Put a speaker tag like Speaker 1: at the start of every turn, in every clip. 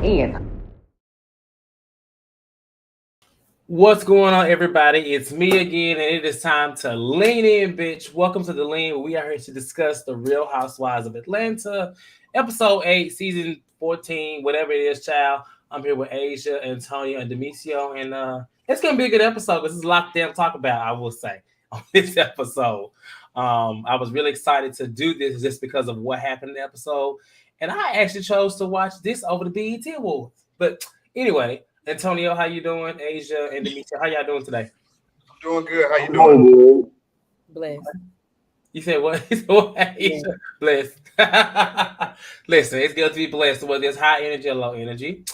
Speaker 1: in.
Speaker 2: What's going on, everybody? It's me again, and it is time to lean in, bitch. Welcome to the Lean. We are here to discuss the Real Housewives of Atlanta, Ep.8, season 14, whatever it is, child. I'm here with Asia, Antonio, and Demetrio, and it's gonna be a good episode because there's a lot to talk about. I will say on this episode. I was really excited to do this just because of what happened in the episode, and I actually chose to watch this over the BET Awards. But anyway. Antonio, how you doing? Asia and Demetria, how y'all doing today?
Speaker 3: I'm doing good. How you
Speaker 4: I'm
Speaker 3: doing?
Speaker 4: doing good.
Speaker 5: Bless.
Speaker 2: You said what? You said what? Asia?
Speaker 5: Yeah.
Speaker 2: Blessed. Listen, it's good to be blessed, whether it's high energy or low energy.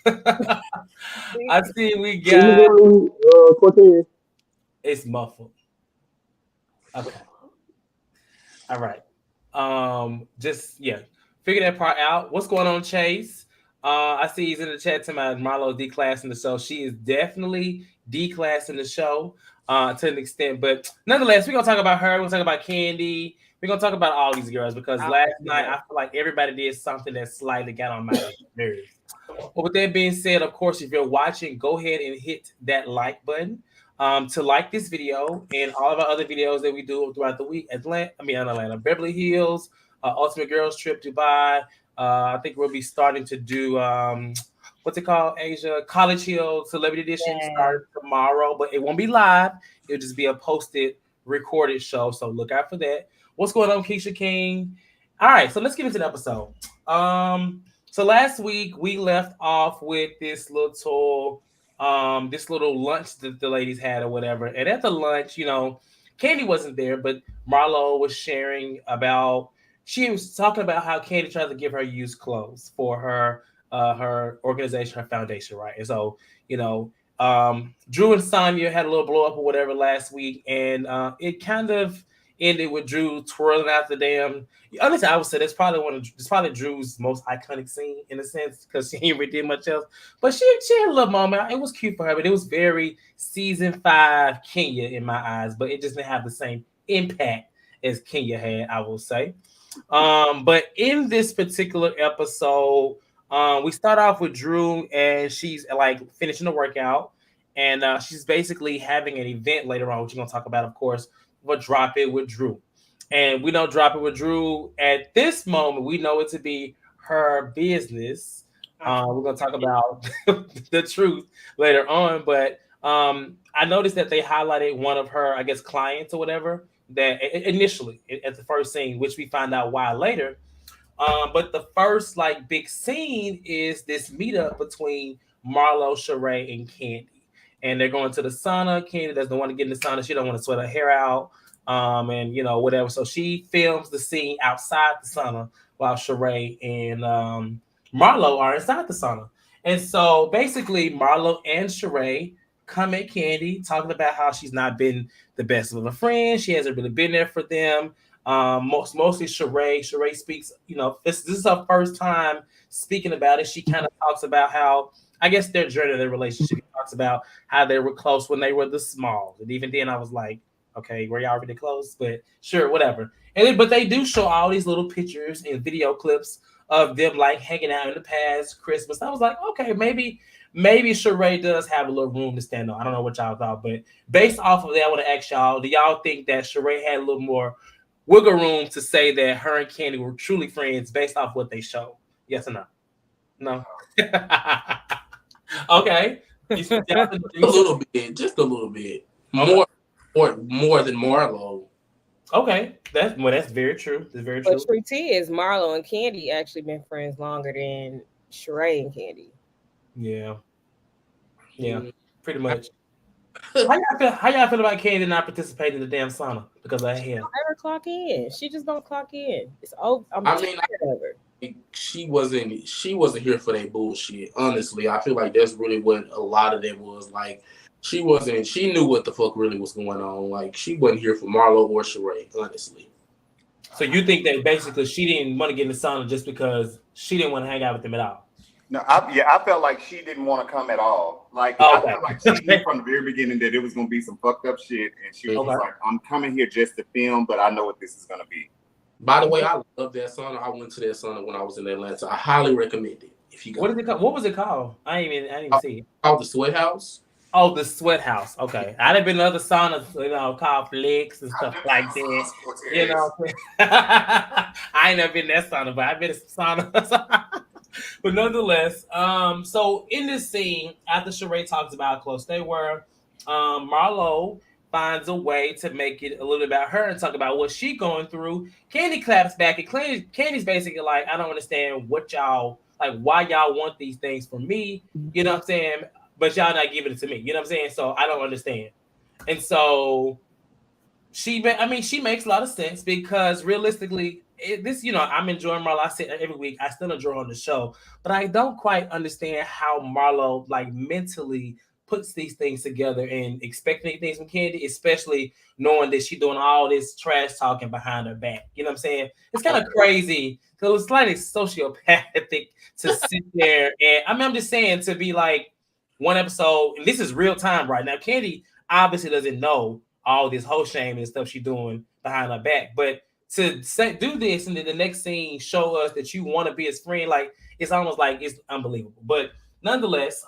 Speaker 2: I see we
Speaker 4: Can you
Speaker 2: got
Speaker 4: give me Cortez?
Speaker 2: it's muffled. Okay. All right. Just figure that part out. What's going on, Chase? I see he's in the chat tonight. Marlo declassing the show. She is definitely declassing the show to an extent, but nonetheless, we're gonna talk about her. We're gonna talk about Kandi. We're gonna talk about all these girls because last night I feel like everybody did something that slightly got on my nerves. But with that being said, of course, if you're watching, go ahead and hit that like button to like this video and all of our other videos that we do throughout the week. Atlanta, Beverly Hills, Ultimate Girls Trip, Dubai. I think we'll be starting to do what's it called, Asia? College Hill Celebrity Edition starting tomorrow, but it won't be live. It'll just be a posted, recorded show. So look out for that. What's going on, Keisha King? All right, so let's get into the episode. So last week we left off with this little lunch that the ladies had or whatever. And at the lunch, Kandi wasn't there, but Marlo was sharing about. She was talking about how Kandi tried to give her used clothes for her organization, her foundation, right? And so, Drew and Sanya had a little blow up or whatever last week, and it kind of ended with Drew twirling out the damn. Honestly, I would say it's probably Drew's most iconic scene in a sense because she ain't really did much else. But she had a little moment. It was cute for her, but it was very season 5 Kenya in my eyes. But it just didn't have the same impact as Kenya had, I will say. But in this particular episode, we start off with Drew, and she's like finishing the workout, and she's basically having an event later on, which we're gonna talk about, of course. We'll drop it with Drew, and we don't drop it with Drew at this moment. We know it to be her business. We're gonna talk about the truth later on, but I noticed that they highlighted one of her, I guess, clients or whatever. That initially at the first scene, which we find out why later. But the first big scene is this meetup between Marlo, Sheree, and Kandi. And they're going to the sauna. Kandi doesn't want to get in the sauna. She don't want to sweat her hair out. And whatever. So she films the scene outside the sauna while Sheree and Marlo are inside the sauna. And so basically Marlo and Sheree come at Kandi talking about how she's not been the best of a friend. She hasn't really been there for them. Mostly Sheree. Sheree speaks, this is her first time speaking about it. She kind of talks about how, I guess, their journey, their relationship. She talks about how they were close when they were the Smalls. And even then I was like, okay, were y'all already close? But sure, whatever. But they do show all these little pictures and video clips of them hanging out in the past Christmas. I was like, okay, maybe Sheree does have a little room to stand on. I don't know what y'all thought, but based off of that, I want to ask y'all, do y'all think that Sheree had a little more wiggle room to say that her and Kandi were truly friends based off what they showed? Yes or no? No? Okay.
Speaker 6: Just a little bit. More than Marlo.
Speaker 2: Okay. That's very true. That's very true.
Speaker 5: But truth is, Marlo and Kandi actually been friends longer than Sheree and Kandi.
Speaker 2: Yeah, pretty much. How y'all feel about Kandi not participating in the damn sauna because of him?
Speaker 5: Don't ever clock in. She just don't clock in. It's over. I'm tired of her.
Speaker 6: She wasn't here for that bullshit. Honestly, I feel like that's really what a lot of that was. She knew what the fuck really was going on. She wasn't here for Marlo or Sheree, honestly.
Speaker 2: So you think that basically she didn't want to get in the sauna just because she didn't want to hang out with them at all?
Speaker 3: No, I felt like she didn't want to come at all. I felt like she knew from the very beginning that it was going to be some fucked up shit, and she was like, "I'm coming here just to film, but I know what this is going to be."
Speaker 6: By the way, I love that sauna. I went to that sauna when I was in Atlanta. I highly recommend it.
Speaker 2: What is it called? What was it called? I didn't even see it.
Speaker 6: Called the Sweat House.
Speaker 2: Oh, the Sweat House. Okay, I'd have been other saunas, called Flicks and stuff like that. You know, I ain't never been in that sauna, but I've been in some saunas. But nonetheless, so in this scene, after Sheree talks about how close they were, Marlo finds a way to make it a little about her and talk about what she's going through. Kandi claps back, and Candy's basically like, I don't understand what y'all, like, why y'all want these things from me. You know what I'm saying? But y'all not giving it to me. You know what I'm saying? So I don't understand. And so she makes a lot of sense because realistically, I'm enjoying Marlo. I say every week, I still enjoy on the show, but I don't quite understand how Marlo like mentally puts these things together and expecting things from Kandi, especially knowing that she's doing all this trash talking behind her back. You know what I'm saying? It's kind of crazy because it's slightly sociopathic to sit there and I'm just saying to be like one episode, and this is real time right now. Kandi obviously doesn't know all this whole shame and stuff she's doing behind her back, but to do this and then the next scene show us that you want to be his friend, like it's almost like it's unbelievable. But nonetheless,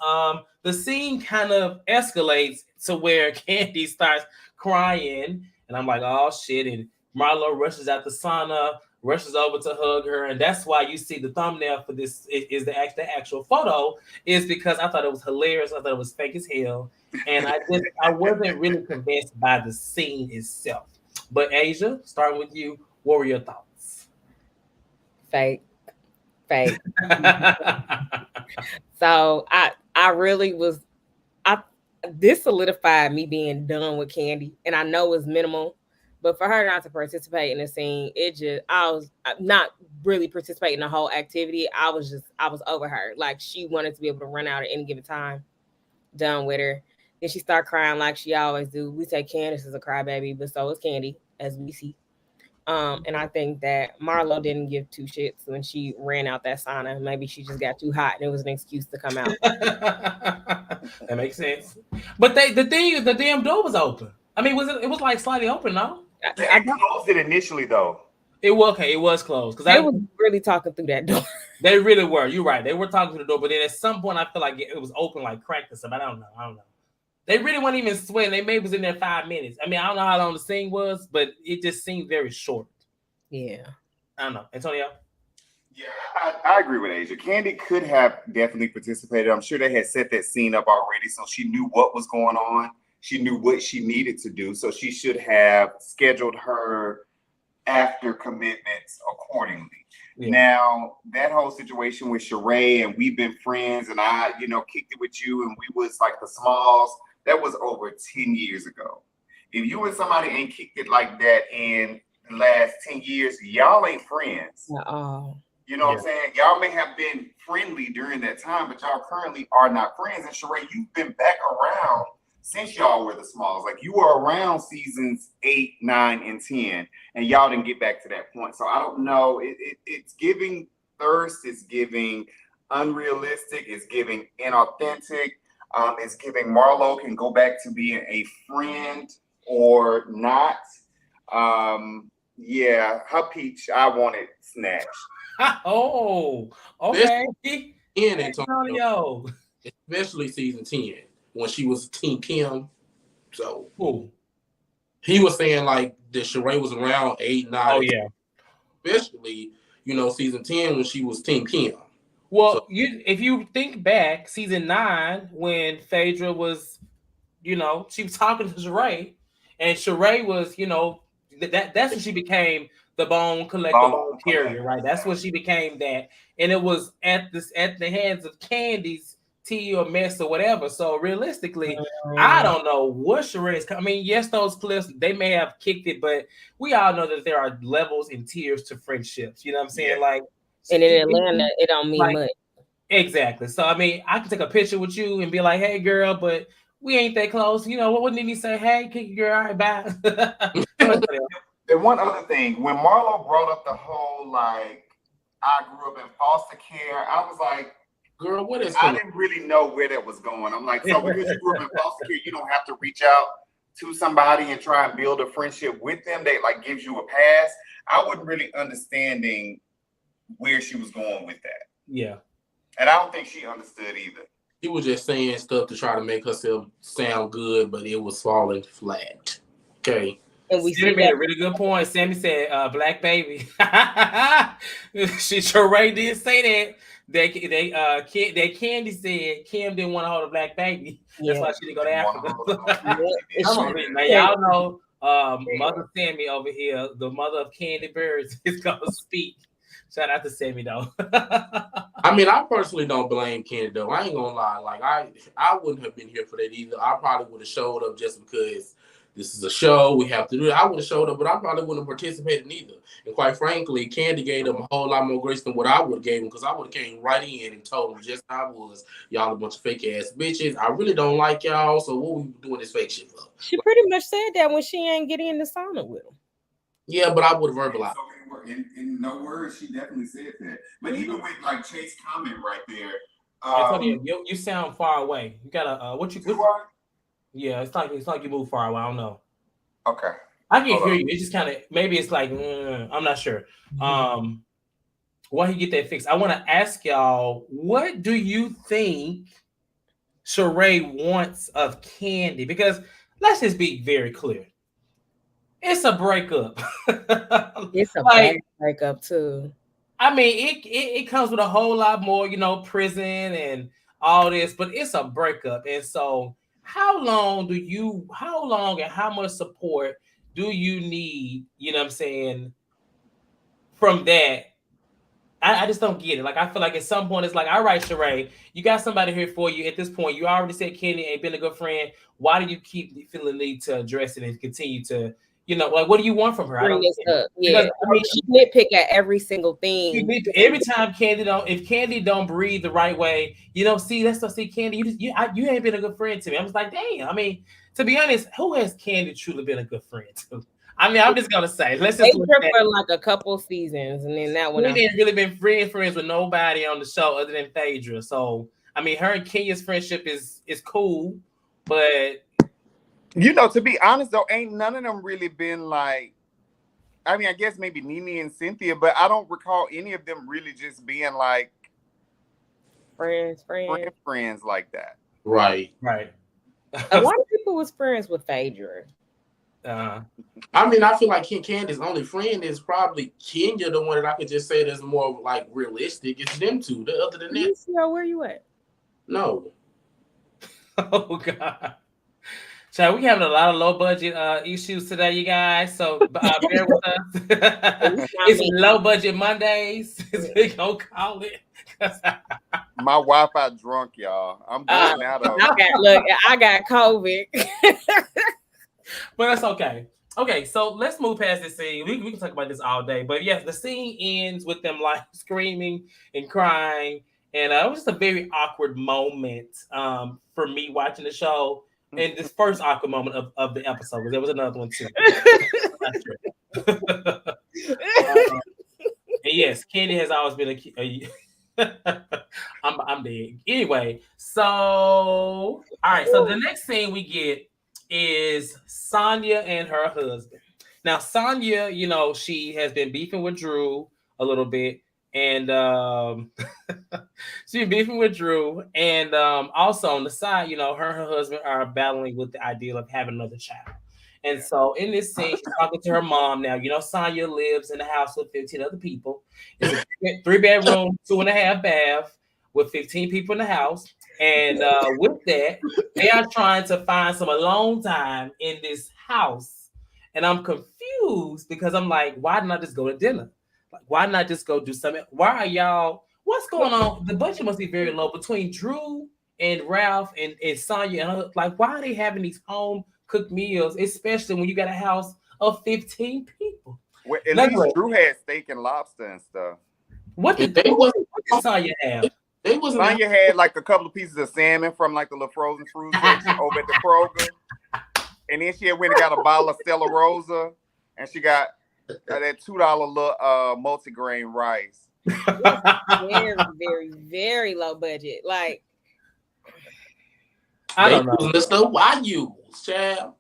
Speaker 2: the scene kind of escalates to where Kandi starts crying, and I'm like, oh shit! And Marlo rushes out the sauna, rushes over to hug her, and that's why you see the thumbnail for this is the actual photo, is because I thought it was hilarious. I thought it was fake as hell, and I wasn't really convinced by the scene itself. But Asia, starting with you, what were your thoughts?
Speaker 5: Fake. So I really was. This solidified me being done with Kandi, and I know it's minimal, but for her not to participate in the scene, I was not really participating in the whole activity. I was over her. Like she wanted to be able to run out at any given time. Done with her. Then she started crying like she always do. We say Candace is a crybaby, but so is Kandi, as we see. And I think that Marlo didn't give two shits when she ran out that sauna. Maybe she just got too hot and it was an excuse to come out.
Speaker 2: That makes sense. But the damn door was open. I mean, it was like slightly open, no?
Speaker 3: I closed it initially though.
Speaker 2: It was closed because
Speaker 5: they was really talking through that door.
Speaker 2: They really were. You're right. They were talking through the door, but then at some point I feel like it was open, like cracked or something. I don't know. They really weren't even sweating. They maybe was in there 5 minutes. I mean, I don't know how long the scene was, but it just seemed very short.
Speaker 5: Yeah.
Speaker 2: I don't know. Antonio?
Speaker 3: Yeah, I agree with Asia. Kandi could have definitely participated. I'm sure they had set that scene up already, so she knew what was going on. She knew what she needed to do, so she should have scheduled her after commitments accordingly. Yeah. Now, that whole situation with Sheree, and we've been friends, and I, kicked it with you, and we was like the Smalls. That was over 10 years ago. If you and somebody ain't kicked it like that in the last 10 years, y'all ain't friends.
Speaker 5: Uh-oh.
Speaker 3: You know what I'm saying? Y'all may have been friendly during that time, but y'all currently are not friends. And Sheree, you've been back around since y'all were the Smalls. Like you were around seasons 8, 9, and 10, and y'all didn't get back to that point. So I don't know. It's giving thirst. It's giving unrealistic. It's giving inauthentic. It's giving Marlo can go back to being a friend or not. Yeah, her peach, I want it snatched.
Speaker 2: Oh, okay.
Speaker 6: Antonio, especially season 10 when she was Team Kim. So he was saying like that Sheree was around 8, 9.
Speaker 2: Oh yeah,
Speaker 6: especially season 10 when she was Team Kim.
Speaker 2: Well, if you think back, season 9 when Phaedra was, she was talking to Sheree, and Sheree was, that's when she became the bone collector, bone carrier, right? That's when she became that, and it was at the hands of Candy's tea or mess or whatever. So realistically, I don't know what Sheree is. I mean, yes, those clips they may have kicked it, but we all know that there are levels and tiers to friendships. You know what I'm saying?
Speaker 5: Yeah. Like, and in Atlanta, it don't mean much.
Speaker 2: Exactly. So I mean, I can take a picture with you and be like, "Hey, girl," but we ain't that close. What wouldn't he say? Hey, kick your girl, all right, bye.
Speaker 3: And one other thing, when Marlo brought up the whole like, I grew up in foster care, I was like, girl, what is? I didn't really know where that was going. I'm like, so because you grew up in foster care, you don't have to reach out to somebody and try and build a friendship with them. They like gives you a pass. I wasn't really understanding where she was going with that.
Speaker 2: Yeah.
Speaker 3: And I don't think she understood either.
Speaker 6: She was just saying stuff to try to make herself sound good, but it was falling flat. Okay.
Speaker 5: And we
Speaker 2: Sammy made a really good point. Sammy said, "Black baby." Sheree did say that. That Kandi said Kim didn't want to hold a black baby. That's why she didn't go to Africa. Come on, man. Y'all know Mother Sammy over here, the mother of Kandi Birds, is gonna speak. Shout out to Sammy though.
Speaker 6: I mean, I personally don't blame Kandi though. I ain't gonna lie. Like I wouldn't have been here for that either. I probably would have showed up just because this is a show. We have to do it. I would have showed up, but I probably wouldn't have participated either. And quite frankly, Kandi gave them a whole lot more grace than what I would have gave them, because I would have came right in and told them just how I was. Y'all a bunch of fake ass bitches. I really don't like y'all. So what we doing this fake shit for?
Speaker 5: She pretty much said that when she ain't getting in the sauna with him.
Speaker 6: Yeah, but I would have verbalized.
Speaker 3: In no words, she definitely said that. But even with like Chase's comment right there,
Speaker 2: you sound far away. You gotta yeah, it's like you move far away. I don't know.
Speaker 3: Okay,
Speaker 2: I can hear you. It's just kind of maybe it's like I'm not sure. Why he get that fixed? I want to ask y'all, what do you think Sheree wants of Kandi? Because let's just be very clear. It's a breakup.
Speaker 5: It's a bad breakup too.
Speaker 2: I mean, it comes with a whole lot more, prison and all this, but it's a breakup. And so how long and how much support do you need, what I'm saying, from that? I just don't get it. Like, I feel like at some point it's like, all right, Sheree, you got somebody here for you. At this point, you already said Kandi ain't been a good friend. Why do you keep feeling the need to address it and continue to, like, what do you want from her?
Speaker 5: Bring this up. Yeah, because, she nitpick at every single thing.
Speaker 2: Every time if Kandi don't breathe the right way, let's not see Kandi. You ain't been a good friend to me. I'm just like, damn. I mean, to be honest, who has Kandi truly been a good friend to? I mean, I'm just gonna say, let's just
Speaker 5: for like a couple seasons, and then that one.
Speaker 2: We didn't really been friends with nobody on the show other than Phaedra. So I mean, her and Kenya's friendship is cool, but
Speaker 3: to be honest though, ain't none of them really been like. I mean, I guess maybe Nene and Cynthia, but I don't recall any of them really just being like
Speaker 5: friends
Speaker 3: like that.
Speaker 6: Right.
Speaker 5: A lot of people was friends with Phaedra.
Speaker 6: I mean, I feel like Candy's only friend is probably Kenya, the one that I could just say that's more like realistic. It's them two. Other than that,
Speaker 5: where you at?
Speaker 6: No.
Speaker 2: Oh God. So we having a lot of low budget issues today, you guys. So bear with us. It's low budget Mondays. We gonna call it.
Speaker 3: My Wi-Fi drunk, y'all. I'm going out of.
Speaker 5: I got COVID.
Speaker 2: But that's okay. Okay, so let's move past this scene. We can talk about this all day. But yes, the scene ends with them like screaming and crying. And it was just a very awkward moment for me watching the show. And this first awkward moment of the episode. There was another one too. And yes, Kandi has always been I'm dead. Anyway, so all right. So the next scene we get is Sanya and her husband. Now, Sanya, she has been beefing with Drew a little bit, and she's beefing with Drew, and also on the side, her and her husband are battling with the idea of having another child. And so in this scene, she's talking to her mom. Now, Sanya lives in a house with 15 other people. It's a 3-bedroom, 2.5 bath with 15 people in the house. And with that, they are trying to find some alone time in this house. And I'm confused because I'm like, why not just go to dinner? Like, why not just go do something? Why are y'all, what's going on? The budget must be very low between Drew and Ralph and Sanya. And like, why are they having these home cooked meals, especially when you got a house of 15 people?
Speaker 3: Well, at least Drew had steak and lobster and stuff.
Speaker 2: What did Sanya have?
Speaker 3: Sanya had like a couple of pieces of salmon from like the little frozen fruit over at the Kroger. And then she had went and got a bottle of Stella Rosa. And she got that $2 little multigrain rice.
Speaker 5: Very, very, very low budget. Like,
Speaker 2: I don't know.
Speaker 6: The stuff I use, child.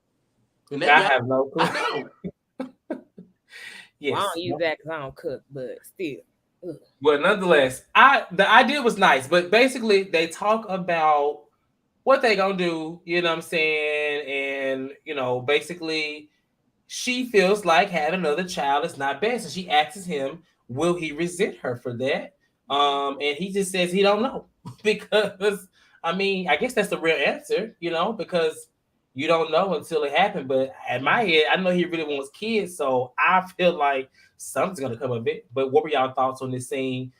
Speaker 2: I have no clue.
Speaker 5: Yes. Well, I don't use that because I don't cook, but still.
Speaker 2: Well, nonetheless, the idea was nice, but basically they talk about what they gonna do, you know what I'm saying? And basically she feels like having another child is not best. And she asks him, will he resent her for that? And he just says he don't know. Because I guess that's the real answer, because you don't know until it happened. But at my head, I know he really wants kids, so I feel like something's gonna come of it. But what were y'all thoughts on this scene?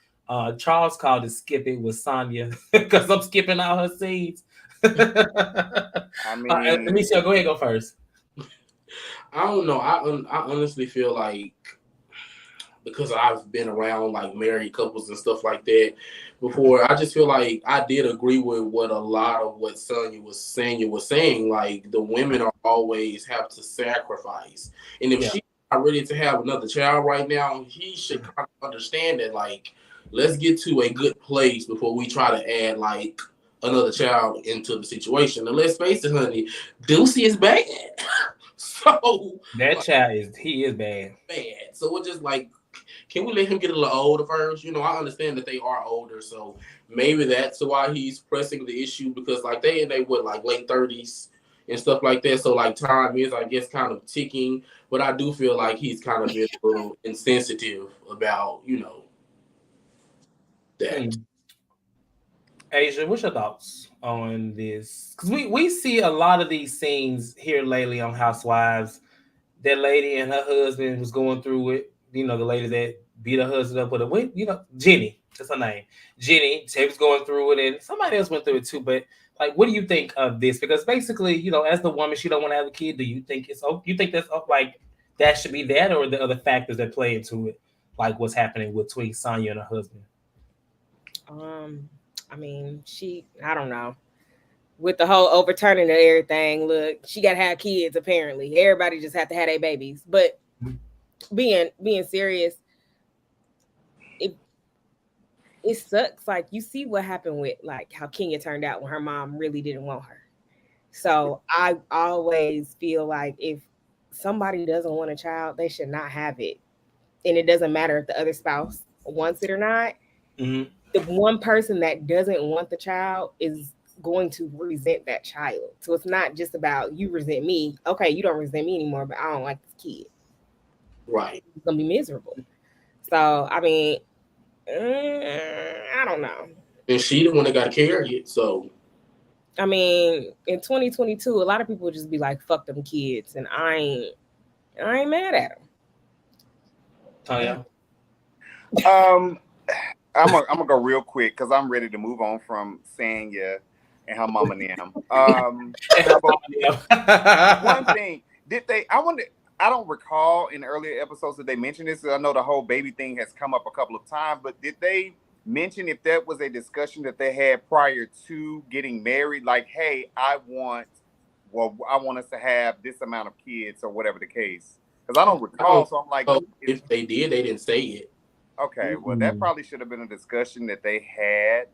Speaker 2: Charles called it skip it with Sanya because I'm skipping all her scenes.
Speaker 3: I mean,
Speaker 2: Amicia, go ahead, go first.
Speaker 6: I don't know. I honestly feel like, because I've been around like married couples and stuff like that before, I just feel like I did agree with what a lot of what Sanya was saying. Like, the women are always have to sacrifice, and if she's not ready to have another child right now, he should kind of understand that. Like, let's get to a good place before we try to add like another child into the situation. And let's face it, honey, Deucey is bad. So
Speaker 2: that child is bad.
Speaker 6: So we're just like, can we let him get a little older first? I understand that they are older, so maybe that's why he's pressing the issue, because like they were like late 30s and stuff like that. So like time is, I guess, kind of ticking. But I do feel like he's kind of been a little insensitive about, that.
Speaker 2: Asia, what's your thoughts on this? Because we see a lot of these scenes here lately on Housewives. That lady and her husband was going through it. The lady that beat her husband up with Jenny. That's her name. Jenny. She was going through it, and somebody else went through it too. But like, what do you think of this? Because basically, as the woman, she don't want to have a kid. Do you think you think that's like that should be that, or the other factors that play into it, like what's happening between Sanya and her husband?
Speaker 5: I don't know. With the whole overturning of everything, look, she got to have kids. Apparently, everybody just have to have their babies. But being serious, it sucks. Like, you see what happened with like how Kenya turned out when her mom really didn't want her. So I always feel like if somebody doesn't want a child, they should not have it, and it doesn't matter if the other spouse wants it or not.
Speaker 2: Mm-hmm.
Speaker 5: The one person that doesn't want the child is going to resent that child. So it's not just about you resent me. Okay, you don't resent me anymore, but I don't like this kid.
Speaker 6: Right.
Speaker 5: It's gonna be miserable. So I don't know.
Speaker 6: And she the one that got to carry it. So
Speaker 5: in 2022, a lot of people just be like, "Fuck them kids," and I ain't mad at them.
Speaker 3: I'm gonna go real quick because I'm ready to move on from Sanya and her mama Nam. One thing, I don't recall in earlier episodes that they mentioned this. I know the whole baby thing has come up a couple of times, but did they mention if that was a discussion that they had prior to getting married? Like, hey, I want us to have this amount of kids or whatever the case. Because I don't recall. So I'm like,
Speaker 6: if they did, they didn't say it.
Speaker 3: Okay, well, that probably should have been a discussion that they had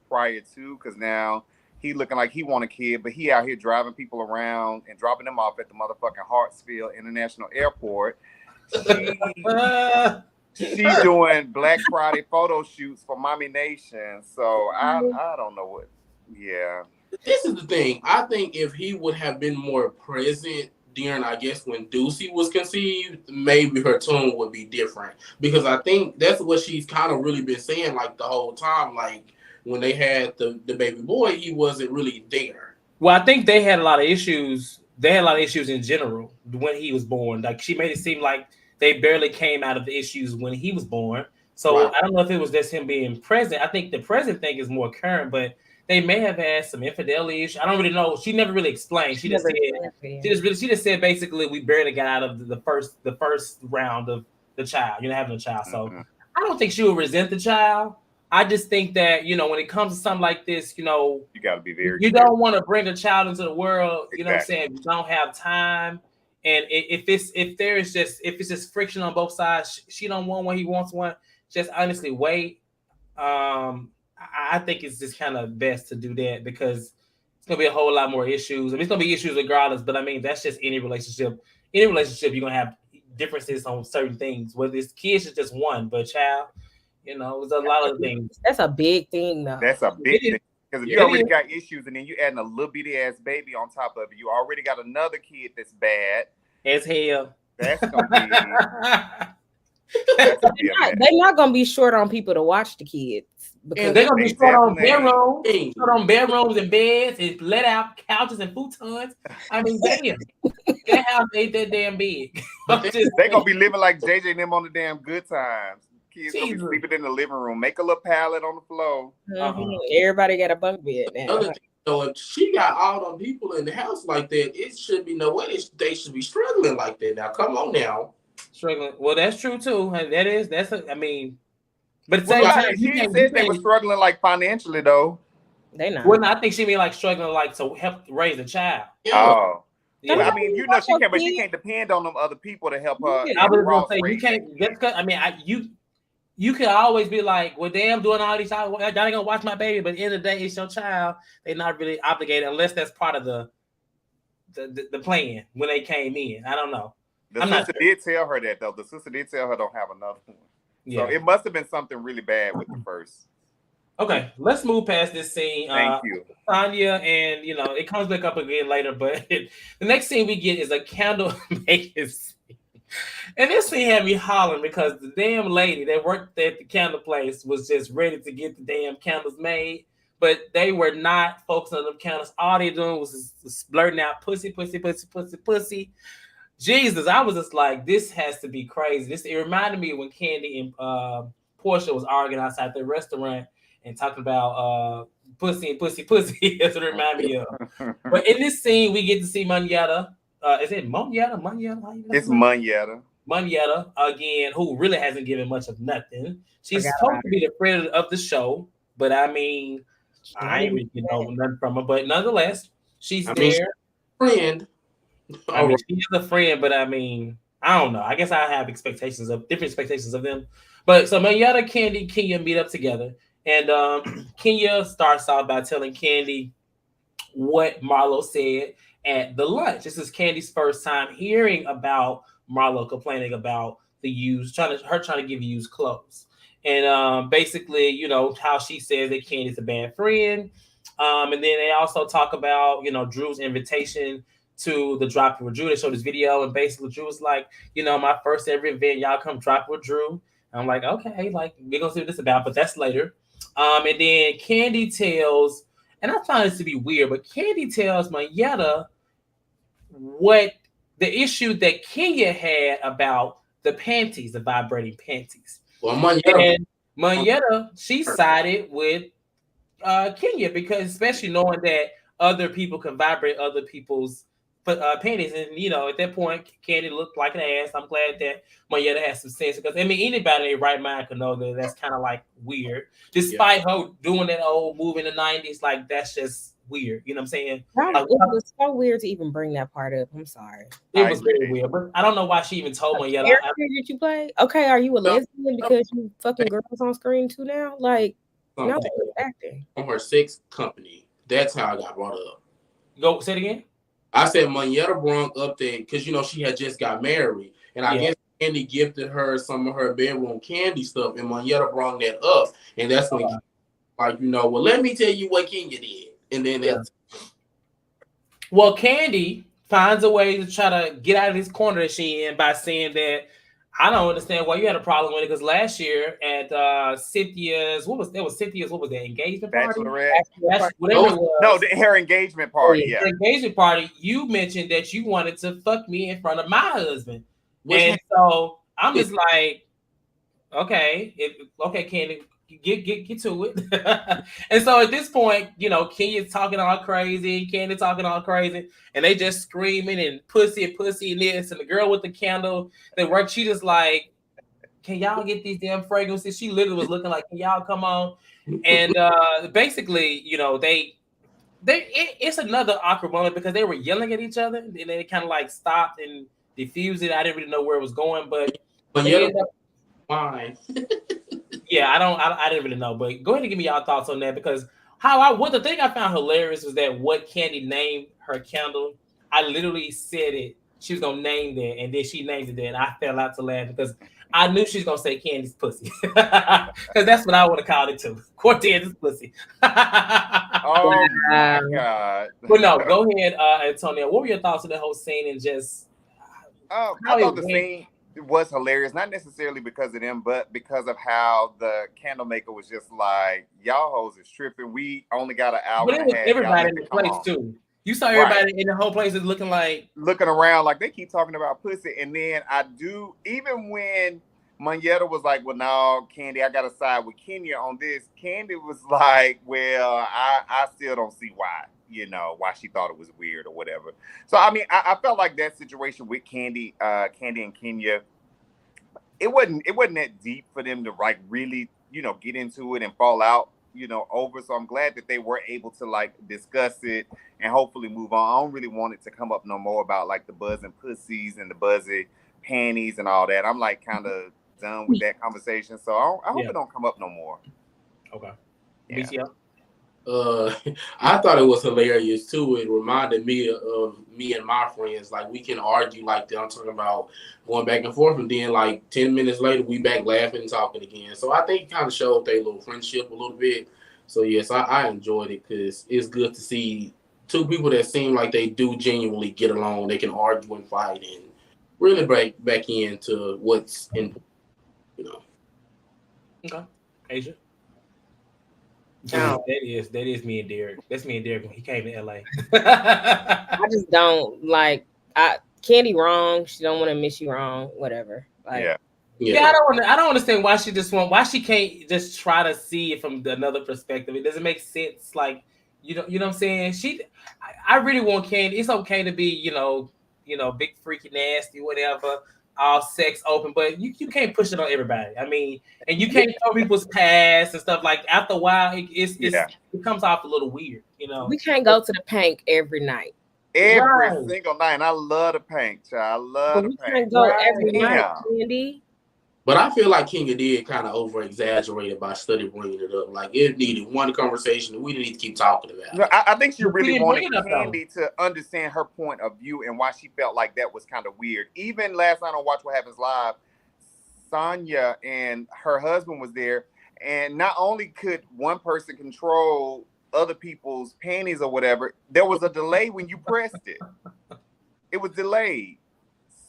Speaker 3: prior to, because now he looking like he want a kid, but he out here driving people around and dropping them off at the motherfucking Hartsfield International Airport. She doing Black Friday photo shoots for Mommy Nation, so I don't know what. Yeah.
Speaker 6: This is the thing. I think if he would have been more present during, I guess, when Deucey was conceived, maybe her tone would be different. Because I think that's what she's kind of really been saying like the whole time. Like, when they had the baby boy, he wasn't really there.
Speaker 2: Well, I think they had a lot of issues. They had a lot of issues in general when he was born. Like, she made it seem like they barely came out of the issues when he was born. So right. I don't know if it was just him being present. I think the present thing is more current, but they may have had some infidelity issues. I don't really know. She never really explained. She just said basically we barely got out of the first round of the child, having a child. So I don't think she would resent the child. I just think that, when it comes to something like this, you
Speaker 3: got to be very.
Speaker 2: You don't want to bring a child into the world. You know what I'm saying? You don't have time, and if it's just friction on both sides, she don't want one, he wants one. Just honestly wait. I think it's just kind of best to do that because it's gonna be a whole lot more issues. It's gonna be issues regardless. But that's just any relationship. You're gonna have differences on certain things. Whether it's kids, it's just one, but child. You know, it was a lot of things.
Speaker 5: That's a big thing, though.
Speaker 3: That's a big thing. Because if you
Speaker 2: It
Speaker 3: already
Speaker 2: is.
Speaker 3: got issues and then you adding a little bitty ass baby on top of it, you already got another kid that's bad.
Speaker 2: As hell.
Speaker 3: That's gonna be that's gonna be a mess.
Speaker 5: They're not gonna be short on people to watch the kids because
Speaker 2: They're gonna be short on
Speaker 3: definitely-
Speaker 2: bedrooms, short on bedrooms and beds, and let out couches and futons. I mean, damn, that house ain't that damn big.
Speaker 3: They gonna be living like JJ and them on the damn good times. Kids gonna be
Speaker 2: Jesus.
Speaker 3: sleeping in the living room. Make a little pallet on the floor.
Speaker 5: everybody got a bunk bed now.
Speaker 6: Other thing, though, if she got all them people in the house like that, it should be no way they should be struggling like that. Now, come on now.
Speaker 2: Struggling. Well, that's true too. I mean, but at the
Speaker 3: Well,
Speaker 2: same time,
Speaker 3: she said they were struggling like financially though.
Speaker 5: They not.
Speaker 2: Well, no, I think she mean like struggling like to help raise a child.
Speaker 6: Yeah.
Speaker 3: Oh.
Speaker 2: Yeah.
Speaker 3: Well, I mean, you know she can, but she can't depend on them other people to help her.
Speaker 2: I was gonna say you can't. That's 'cause, I mean, you can always be like, well, damn, doing all these, y'all ain't gonna watch my baby, but at the end of the day, it's your child. They're not really obligated unless that's part of the plan when they came in. I don't know.
Speaker 3: The sister did tell her that though. The sister did tell her don't have another one.
Speaker 2: Yeah.
Speaker 3: So it must have been something really bad with the first.
Speaker 2: Okay, let's move past this scene.
Speaker 3: Thank you.
Speaker 2: Sanya, and it comes back up again later, but the next scene we get is a candle making scene. And this scene had me hollering because the damn lady that worked at the candle place was just ready to get the damn candles made, but they were not focusing on them candles. All they doing was just blurting out pussy, pussy, pussy, pussy, pussy. Jesus, I was just like, this has to be crazy. It reminded me when Kandi and Portia was arguing outside the restaurant and talking about pussy and pussy, pussy. That's what it reminded me of. But in this scene, we get to see Manyetta. Is it Manyetta?
Speaker 3: It's Manyetta.
Speaker 2: Manyetta, again, who really hasn't given much of nothing. She's supposed to be the friend of the show, but I mean, I ain't really nothing from her. But nonetheless, she's there.
Speaker 6: Friend.
Speaker 2: I mean, she is a friend, but I mean, I don't know. I guess I have different expectations of them. But so Manyetta, Kandi, Kenya meet up together. And Kenya starts out by telling Kandi what Marlo said at the lunch. This is Candy's first time hearing about Marlo complaining about trying to give used clothes. And basically, how she says that Candy's a bad friend. And then they also talk about, Drew's invitation to the Drop It with Drew. They showed this video, and basically Drew was like, my first ever event, y'all come drop it with Drew. And I'm like, okay, like we're gonna see what this is about, but that's later. And then Kandi tells, and I find this to be weird, but Kandi tells Manyetta what the issue that Kenya had about the panties, the vibrating panties.
Speaker 6: Well,
Speaker 2: Manyetta, she sided with Kenya because, especially knowing that other people can vibrate other people's panties, and at that point, Kandi looked like an ass. I'm glad that Manyetta has some sense because anybody in their right mind can know that that's kind of like weird, despite her doing that old move in the '90s. Like that's just weird. You know what I'm saying?
Speaker 5: Right.
Speaker 2: Like,
Speaker 5: it was so weird to even bring that part up. I'm sorry.
Speaker 2: It was very weird, but I don't know why she even told Manyetta.
Speaker 5: Did you play? Okay, are you a lesbian because you fucking girls on screen too now? Like, no, acting.
Speaker 6: From her sex company. That's how I got brought up.
Speaker 2: Go say it again.
Speaker 6: I said Manyetta brought up that because she had just got married, and I guess Kandi gifted her some of her bedroom candy stuff, and Manyetta brought that up, and that's when, well, let me tell you what Kenya did, and then that's.
Speaker 2: Well, Kandi finds a way to try to get out of this corner that she in by saying that I don't understand why you had a problem with it because last year at Cynthia's engagement party? Whatever it was.
Speaker 3: No, her engagement party.
Speaker 2: Her engagement party, you mentioned that you wanted to fuck me in front of my husband. So I'm just like, okay, Kandi, get to it. And so at this point, Kenya's talking all crazy, Kandi talking all crazy, and they just screaming and pussy and this, and the girl with the candle that worked, she just like, can y'all get these damn fragrances? She literally was looking like, can y'all come on? And basically, it's another awkward moment because they were yelling at each other, and they kind of like stopped and diffused it. I didn't really know where it was going, but
Speaker 6: fine.
Speaker 2: Yeah, I didn't really know, but go ahead and give me y'all thoughts on that because the thing I found hilarious was that what Kandi named her candle, I literally said it. She was gonna name that, and then she named it that, and I fell out to laugh because I knew she's gonna say Candy's pussy because that's what I would have called it too. Cortez's pussy.
Speaker 3: Oh my God.
Speaker 2: But no, go ahead, Antonio. What were your thoughts on the whole scene and just
Speaker 3: I thought the scene was hilarious, not necessarily because of them, but because of how the candle maker was just like, y'all hoes is tripping. We only got an hour
Speaker 2: But it
Speaker 3: and
Speaker 2: was
Speaker 3: a half.
Speaker 2: everybody in the place too. You saw everybody in the whole place is looking
Speaker 3: around like they keep talking about pussy. And then even when Monyetta was like, well, no, Kandi, I got to side with Kenya on this. Kandi was like, well, I still don't see why, why she thought it was weird or whatever. So, I mean, I felt like that situation with Kandi and Kenya, it wasn't that deep for them to like really, get into it and fall out, over. So I'm glad that they were able to like discuss it and hopefully move on. I don't really want it to come up no more about like the buzzing pussies and the buzzy panties and all that. I'm like kind of done with that conversation. So I hope it don't come up no more.
Speaker 2: Okay.
Speaker 3: Yeah.
Speaker 6: I thought it was hilarious too. It reminded me of me and my friends. Like we can argue like that. I'm talking about going back and forth, and then like 10 minutes later, we back laughing and talking again. So I think it kind of showed their little friendship a little bit. So yes, I enjoyed it because it's good to see two people that seem like they do genuinely get along. They can argue and fight and really break back into what's in,
Speaker 2: Okay, Asia.
Speaker 5: No.
Speaker 2: That is me and Derek. That's me and Derek when he came to LA.
Speaker 5: I just don't like Kandi wrong. She don't want to miss you wrong. Whatever. Like,
Speaker 2: yeah. I don't understand why she can't just try to see it from another perspective. It doesn't make sense. Like you know what I'm saying. I really want Kandi. It's okay to be big freaky nasty whatever. All sex open, but you can't push it on everybody. I mean, and you can't show people's past and stuff. Like after a while, it comes off a little weird.
Speaker 5: We can't go to the Pank every night.
Speaker 3: Every single night, and I love the Pank, child. I love the Pank.
Speaker 5: We can't go every night, Kandi.
Speaker 6: But I feel like Kenya did kind of over-exaggerate by study bringing it up. Like, it needed one conversation. We didn't need to keep talking about it.
Speaker 3: No, I think she really wanted Kandi to understand her point of view and why she felt like that was kind of weird. Even last night on Watch What Happens Live, Sanya and her husband was there. And not only could one person control other people's panties or whatever, there was a delay when you pressed it. It was delayed.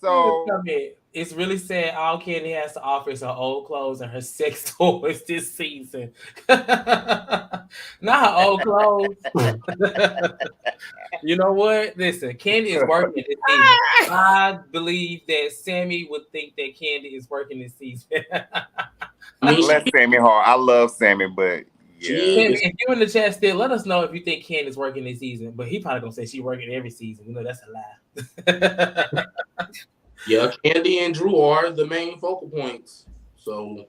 Speaker 3: So
Speaker 2: it's really sad. All Kandi has to offer is her old clothes and her sex toys this season. Not her old clothes. You know what? Listen, Kandi is working this season. I believe that Sammy would think that Kandi is working this season.
Speaker 3: Bless Sammy hard. I love Sammy, but yeah.
Speaker 2: Sammy, if you're in the chat still, let us know if you think Kandi is working this season. But he probably gonna say she's working every season. That's a lie.
Speaker 6: Yeah, Kandi and Drew are the main focal points. So,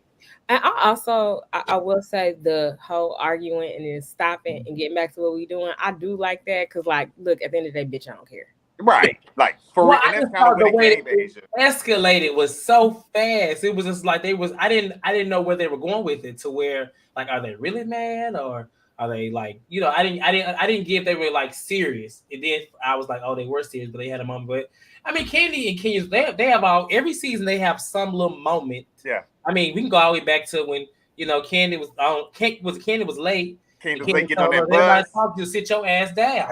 Speaker 5: and I will say the whole arguing and then stopping and getting back to what we're doing. I do like that because, like, look, at the end of the day, bitch, I don't care.
Speaker 3: Right, like for real. And that's kind of
Speaker 2: the way it escalated was so fast. It was just like I didn't know where they were going with it. To where, like, are they really mad or are they like, I didn't get if they were like serious. And then I was like, oh, they were serious, but they had a moment. But I mean, Kandi and Kenya, they have every season they have some little moment.
Speaker 3: Yeah.
Speaker 2: I mean, we can go all the way back to when Kandi was on. Kandi was late.
Speaker 3: Kandi was late getting on that bus.
Speaker 2: Talk to sit your ass down.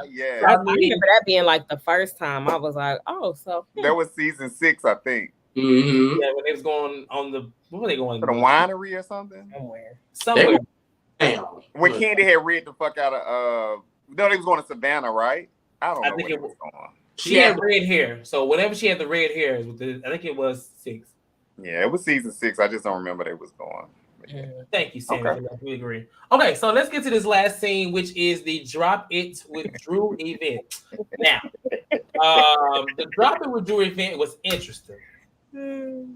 Speaker 3: Yeah.
Speaker 5: I remember that being like the first time. I was like, oh, so
Speaker 3: that was season 6, I think.
Speaker 6: Mm-hmm.
Speaker 2: Yeah, when they was going on what were they going
Speaker 3: to the winery or something?
Speaker 2: Somewhere.
Speaker 6: Damn.
Speaker 3: When Kandi had read the fuck out of no, they was going to Savannah, right? I don't know where it was going.
Speaker 2: She had red hair, so whenever she had the red hair, I think it was 6.
Speaker 3: Yeah, it was season 6. I just don't remember they was going.
Speaker 2: Yeah. Thank you, Sam. Okay. We agree. Okay, so let's get to this last scene, which is the Drop It with Drew event. Now, the Drop It with Drew event was interesting.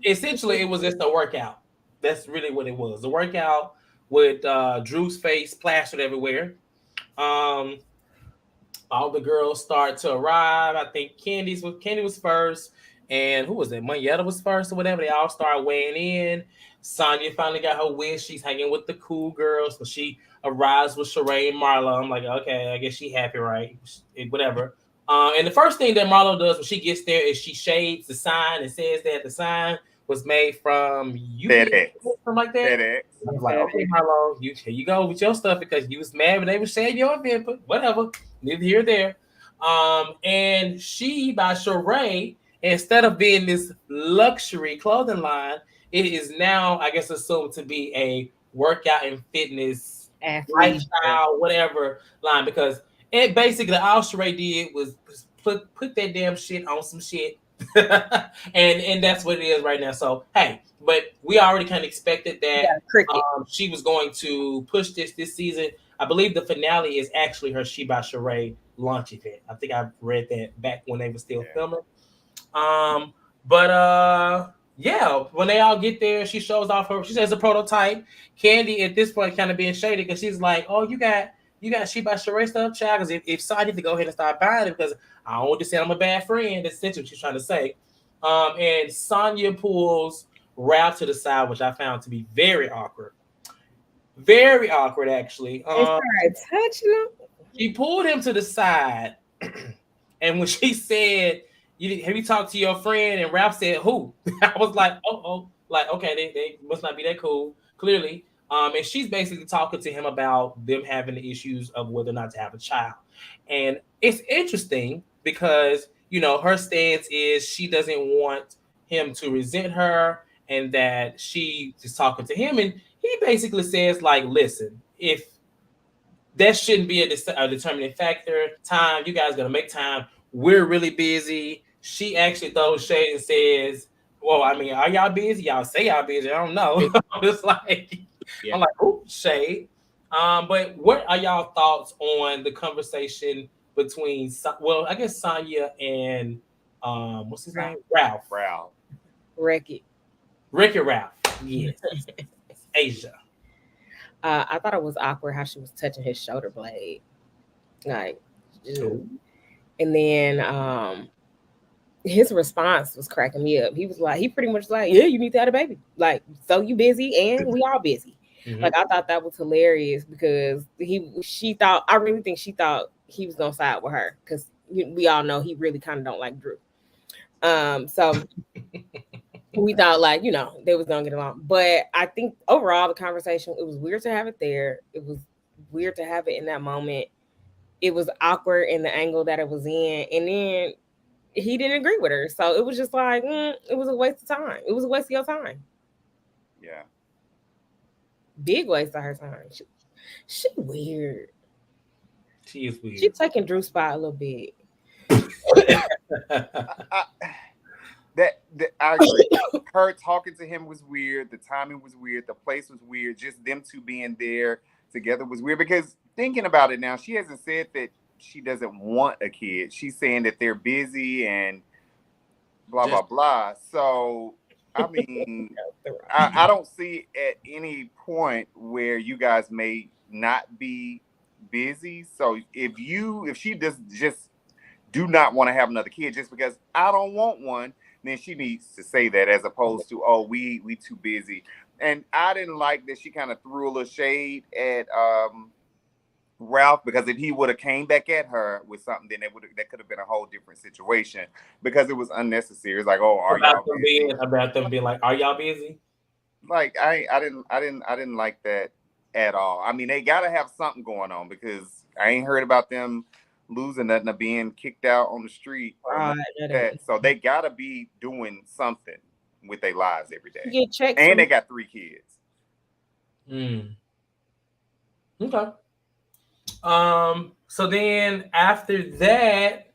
Speaker 2: Essentially, it was just a workout. That's really what it was. The workout with Drew's face plastered everywhere. All the girls start to arrive. I think Kandi was first, and who was it? Monyetta was first or whatever. They all start weighing in. Sanya finally got her wish. She's hanging with the cool girls, so she arrives with Sheree and Marlo. I'm like, okay, I guess she happy, right? Whatever. And the first thing that Marlo does when she gets there is she shades the sign and says that the sign was made from
Speaker 3: FedEx.
Speaker 2: something like that.
Speaker 3: FedEx.
Speaker 2: I was like, okay, Marlo, here you go with your stuff because you was mad when they were saying your event, but whatever, neither here nor there. And she by Sheree, instead of being this luxury clothing line, it is now, I guess, assumed to be a workout and fitness lifestyle, whatever line, because it basically all Sheree did was put that damn shit on some shit. and that's what it is right now. So hey, but we already kind of expected that she was going to push this season. I believe the finale is actually her She by Sheree launch event. I think I read that back when they were still filming. But yeah, when they all get there, she shows off she says a prototype. Kandi at this point kind of being shady because she's like, oh, you got She by Sheree stuff, child. Because if so, I need to go ahead and start buying it because I don't want to say I'm a bad friend. That's essentially what she's trying to say. And Sanya pulls Ralph to the side, which I found to be very awkward. Very awkward, actually.
Speaker 5: Touching him.
Speaker 2: She pulled him to the side, and when she said, have you talked to your friend? And Ralph said, who? I was like, like, okay, they must not be that cool, clearly. And she's basically talking to him about them having the issues of whether or not to have a child. And it's interesting because, her stance is she doesn't want him to resent her and that she is talking to him. And he basically says, like, listen, if that shouldn't be a determining factor, time, you guys got to make time. We're really busy. She actually throws shade and says, well, I mean, are y'all busy? Y'all say y'all busy. I don't know. I'm just like, I'm like, oh, shade. But what are y'all thoughts on the conversation between, well, I guess Sanya and what's his name? Ralph.
Speaker 5: Ricky
Speaker 2: Ralph. Yes. Asia.
Speaker 5: I thought it was awkward how she was touching his shoulder blade. Like, and then his response was cracking me up. He was like, he pretty much like, yeah, you need to have a baby. Like, so you busy and we all busy. Mm-hmm. Like, I thought that was hilarious because I really think she thought he was gonna side with her because we all know he really kind of don't like Drew. So we thought like, they was gonna get along. But I think overall the conversation, it was weird to have it there. It was weird to have it in that moment. It was awkward in the angle that it was in. And then he didn't agree with her. So it was just like, it was a waste of time. It was a waste of your time.
Speaker 3: Yeah.
Speaker 5: Big waste of her time. She weird.
Speaker 2: She is weird.
Speaker 5: She taking Drew's spot a little bit.
Speaker 3: I agree. Her talking to him was weird. The timing was weird. The place was weird. Just them two being there together was weird. Because thinking about it now, she hasn't said that she doesn't want a kid. She's saying that they're busy and blah, blah, blah. So, I mean, I don't see at any point where you guys may not be busy. So if she does just do not want to have another kid just because I don't want one, then she needs to say that as opposed to, oh, we too busy. And I didn't like that she kind of threw a little shade at Ralph, because if he would have came back at her with something, then that could have been a whole different situation because it was unnecessary. It's like, oh, are y'all busy?
Speaker 2: About them being like, are y'all busy?
Speaker 3: Like I didn't like that at all. I mean, they gotta have something going on because I ain't heard about them losing nothing or being kicked out on the street. So they gotta be doing something with their lives every day. And they got 3 kids.
Speaker 2: Okay. So then after that,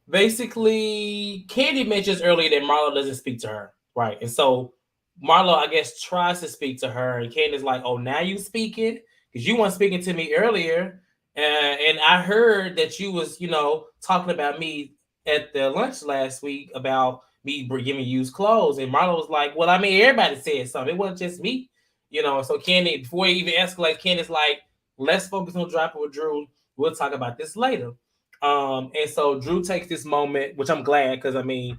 Speaker 2: basically Kandi mentions earlier that Marlo doesn't speak to her, right? And so Marlo, I guess, tries to speak to her, and Kandi's like, oh, now you speaking? Because you weren't speaking to me earlier. And I heard that you was, talking about me at the lunch last week about me giving you used clothes. And Marlo was like, well, I mean, everybody said something. It wasn't just me, So Kandi, before it even escalates, Kandi's like, let's focus on dropping with Drew. We'll talk about this later. And so Drew takes this moment, which I'm glad because, I mean,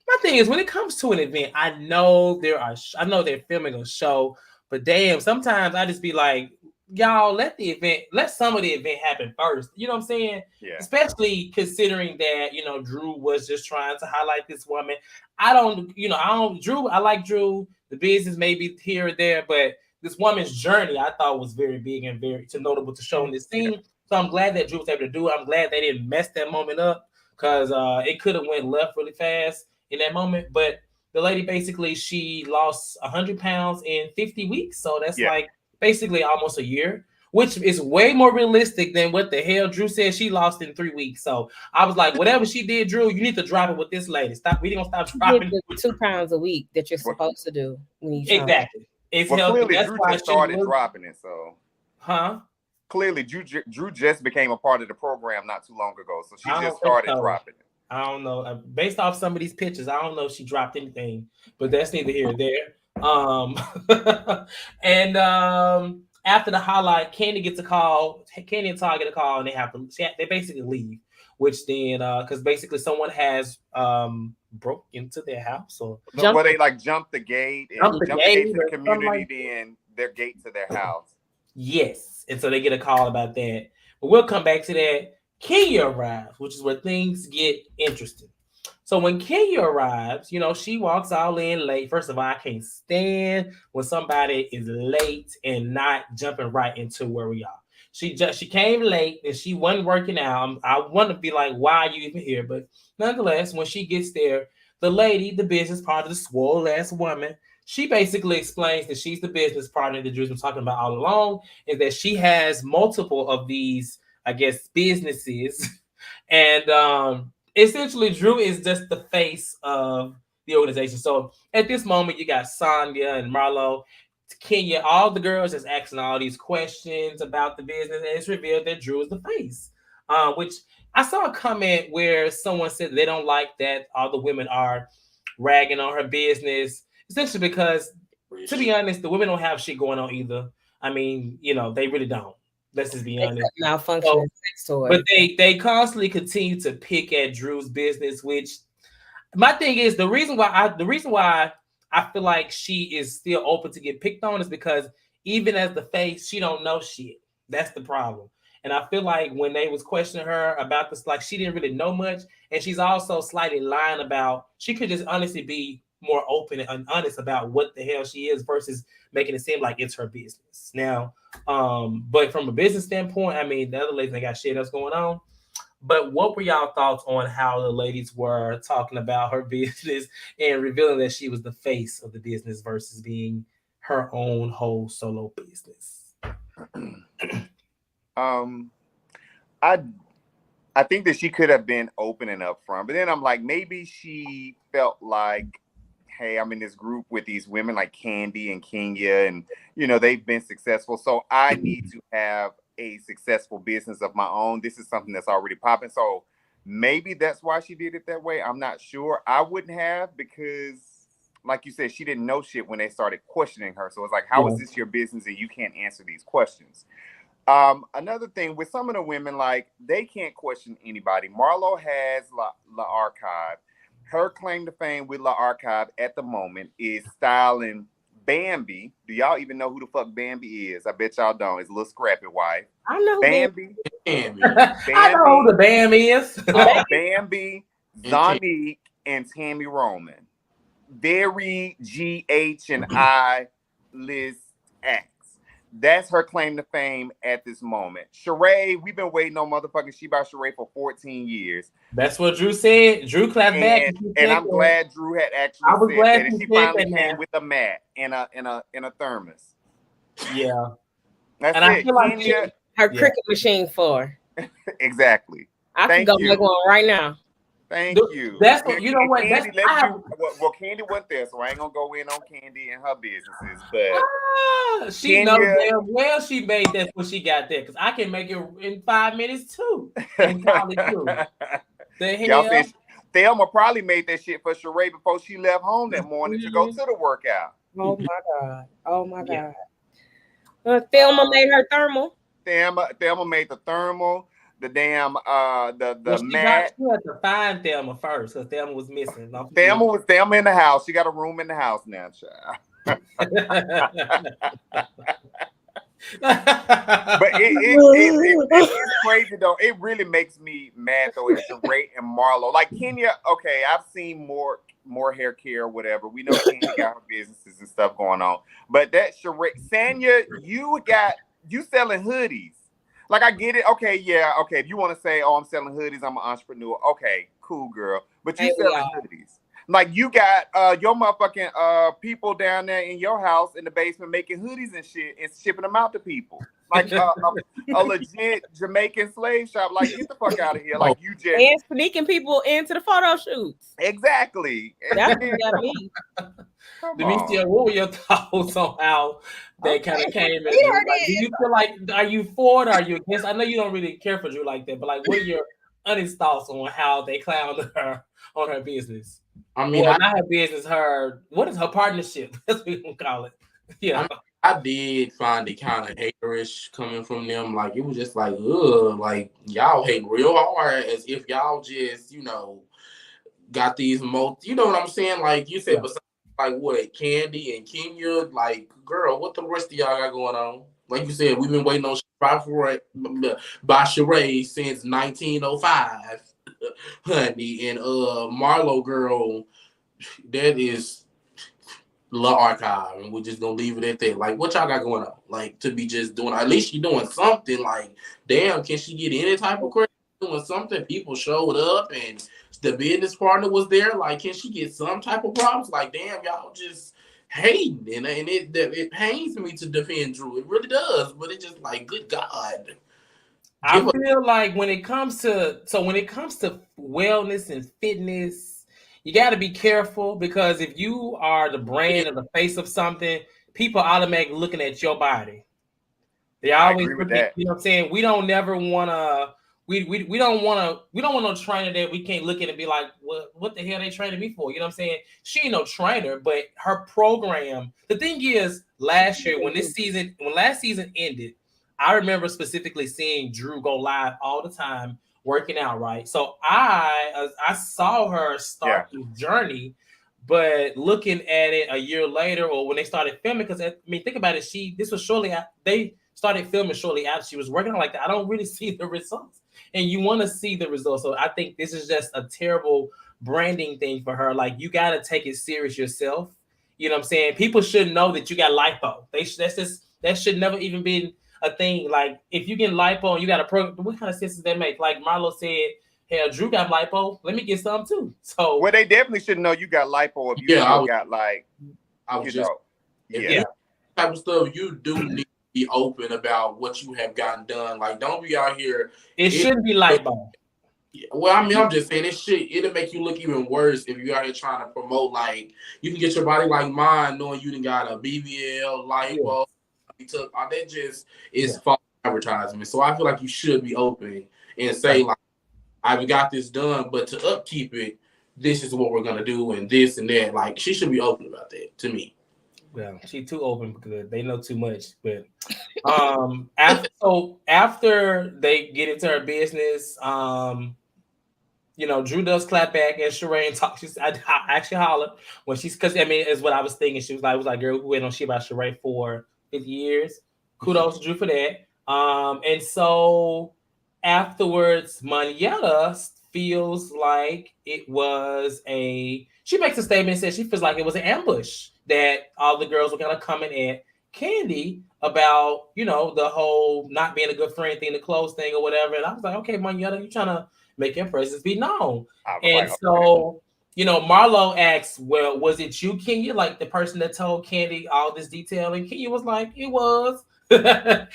Speaker 2: my thing is when it comes to an event, I know they're filming a show, but damn, sometimes I just be like, y'all let some of the event happen first. You know what I'm saying?
Speaker 3: Yeah.
Speaker 2: Especially considering that, Drew was just trying to highlight this woman. Drew, I like Drew. The business maybe here or there, but this woman's journey I thought was very big and very notable to show in this scene. So I'm glad that Drew was able to do it. I'm glad they didn't mess that moment up because it could have went left really fast in that moment. But the lady basically, she lost 100 pounds in 50 weeks. So that's like basically almost a year, which is way more realistic than what the hell Drew said she lost in 3 weeks. So I was like, whatever she did, Drew, you need to drop it with this lady. Stop. We didn't stop dropping
Speaker 5: the 2 pounds a week that you're supposed to do when you
Speaker 2: exactly. It's
Speaker 3: well,
Speaker 2: healthy.
Speaker 3: Clearly,
Speaker 2: that's
Speaker 3: Drew
Speaker 2: why
Speaker 3: just started dropping it. So, Clearly, Drew just became a part of the program not too long ago. So she just started dropping it.
Speaker 2: I don't know. Based off some of these pictures, I don't know if she dropped anything, but that's neither here nor there. And after the highlight, Kandi gets a call. Kandi and Todd get a call, and they basically leave. Which then, because basically someone has broke into their house or
Speaker 3: they like jumped the gate and jumped the gate to the community, then their gate to their house.
Speaker 2: Yes, and so they get a call about that. But we'll come back to that. Kenya arrives, which is where things get interesting. So when Kenya arrives, she walks all in late. First of all, I can't stand when somebody is late and not jumping right into where we are. She came late and she wasn't working out. I want to be like, why are you even here? But nonetheless, when she gets there, the lady, the business partner, the swole ass woman, she basically explains that she's the business partner that Drew's been talking about all along, and that she has multiple of these, I guess, businesses. And essentially, Drew is just the face of the organization. So at this moment, you got Sanya and Marlo, Kenya, all the girls just asking all these questions about the business, and it's revealed that Drew is the face. Which I saw a comment where someone said they don't like that all the women are ragging on her business, essentially because, to be honest, the women don't have shit going on either. I mean, they really don't. Let's just be honest.
Speaker 5: Malfunctioning sex toy.
Speaker 2: But they constantly continue to pick at Drew's business, which my thing is the reason why I feel like she is still open to get picked on is because even as the face, she don't know shit. That's the problem. And I feel like when they was questioning her about this, like she didn't really know much. And she's also slightly lying about, she could just honestly be more open and honest about what the hell she is versus making it seem like it's her business. Now, but from a business standpoint, I mean, the other ladies, they got shit else going on. But what were y'all thoughts on how the ladies were talking about her business and revealing that she was the face of the business versus being her own whole solo business?
Speaker 3: I think that she could have been open and upfront, but then I'm like, maybe she felt like, hey, I'm in this group with these women like Kandi and Kenya, and they've been successful, so I need to have a successful business of my own. This is something that's already popping, so maybe that's why she did it that way. I'm not sure. I wouldn't have, because like you said, she didn't know shit when they started questioning her. So it's like, how is this your business and you can't answer these questions? Another thing with some of the women, like, they can't question anybody. Marlo has La Archive. Her claim to fame with La Archive at the moment is styling Bambi. Do y'all even know who the fuck Bambi is? I bet y'all don't. It's a little scrappy wife.
Speaker 5: I know
Speaker 3: Bambi.
Speaker 2: I know who the Bambi is.
Speaker 3: Bambi, Zonique, and Tammy Roman. Very GH and I list X. That's her claim to fame at this moment. Sheree, we've been waiting on motherfucking She by Sheree for 14 years.
Speaker 2: That's what Drew said. Drew clapped back.
Speaker 3: And I'm glad Drew had actually said that. And she finally came with a mat and a thermos.
Speaker 2: Yeah.
Speaker 3: That's
Speaker 2: and
Speaker 3: it.
Speaker 2: I feel like
Speaker 5: her cricket machine for.
Speaker 3: Exactly.
Speaker 5: I can go make one right now.
Speaker 3: Thank you.
Speaker 2: That's what, you know what?
Speaker 3: Well, Kandi went there, so I ain't gonna go in on Kandi and her businesses. But
Speaker 2: she knows damn well she made that when she got there, because I can make it in 5 minutes too. And probably too. The hell?
Speaker 3: Y'all said Thelma probably made that shit for Sheree before she left home that morning to go to the workout.
Speaker 5: Oh my god! Oh my god! Thelma made her thermal.
Speaker 3: Thelma made the thermal. The damn the mat.
Speaker 2: She had to find Thelma first because Thelma was missing.
Speaker 3: Thelma in the house. She got a room in the house now, child. But it's crazy though. It really makes me mad though. It's Sheree and Marlo. Like Kenya, okay, I've seen more hair care, whatever. We know Kenya got her businesses and stuff going on. But that Sheree, Sanya, you selling hoodies. Like I get it. Okay, yeah, okay. If you want to say, oh, I'm selling hoodies, I'm an entrepreneur. Okay, cool, girl. But you selling hoodies. Like you got your motherfucking people down there in your house in the basement making hoodies and shit and shipping them out to people. Like a legit Jamaican slave shop. Like get the fuck out of here. Like you just
Speaker 5: and sneaking people into the photo shoots.
Speaker 3: Exactly.
Speaker 5: That's what got me.
Speaker 2: Demetria, what were your thoughts on how they kind of came in? Like, do you feel like, are you for it or are you against? I know you don't really care for Drew like that, but like, what are your honest thoughts on how they clowned her on her business?
Speaker 6: I mean,
Speaker 2: not her business, what is her partnership? That's what we gonna call it. Yeah.
Speaker 6: I did find it kind of haterish coming from them. Like, it was just like, ugh, like, y'all hate real hard as if y'all just, got these you know what I'm saying? Like you said, besides like what, Kandi and Kenya, like, girl, what the rest of y'all got going on? Like you said, we've been waiting on by Sheree since 1905, honey. And Marlo, girl, that is La Archive, and we're just gonna leave it at that. Like, what y'all got going on? Like, to be just doing, at least you doing something. Like, damn, can she get any type of credit doing something? People showed up and the business partner was there. Like, can she get some type of problems? Like, damn, y'all just hating, and it pains me to defend Drew. It really does, but it's just like, good God.
Speaker 2: I feel like when it comes to wellness and fitness, you got to be careful, because if you are the brand or the face of something, people automatically looking at your body. They always look at, you know what I'm saying? We don't never want to. We don't want no trainer that we can't look at and be like, what the hell they training me for? You know what I'm saying? She ain't no trainer, but her program. The thing is, last year when last season ended, I remember specifically seeing Drew go live all the time working out, right? So I saw her start the journey, but looking at it a year later, or when they started filming, because I mean, think about it, this was shortly after they started filming shortly after she was working on like that. I don't really see the results, and you want to see the results. So I think this is just a terrible branding thing for her. Like, you got to take it serious yourself. You know what I'm saying? People should know that you got lipo. That should never even be a thing. Like, if you get lipo and you got a program, what kind of sense does that make? Like Marlo said, hell, Drew got lipo. Let me get some too. So,
Speaker 3: well, they definitely should know you got lipo if you got like,
Speaker 6: type of stuff. You do need to be open about what you have gotten done. Like, don't be out here.
Speaker 2: It shouldn't be lipo.
Speaker 6: Well, I mean, I'm just saying it'll make you look even worse if you're out here trying to promote, like, you can get your body like mine, knowing you done got a BBL, lipo. That just is false advertisement. So I feel like you should be open and say, like, I've got this done, but to upkeep it, this is what we're gonna do, and this and that. Like, she should be open about that, to me.
Speaker 2: Well, she's too open because they know too much. But after they get into her business, Drew does clap back and Sheree and talk. I actually hollered when because I mean, is what I was thinking. She was like, girl, we waited on shit about Sheree for 50 years. Kudos to Drew for that. And so afterwards, Monietta feels like it was she makes a statement and says she feels like it was an ambush, that all the girls were kind of coming at Kandi about, the whole not being a good friend thing, the clothes thing or whatever. And I was like, okay, Monietta, you trying to make your presence be known. And so, Marlo asks, well, was it you, Kenya, like the person that told Kandi all this detail? And Kenya was like, it was. It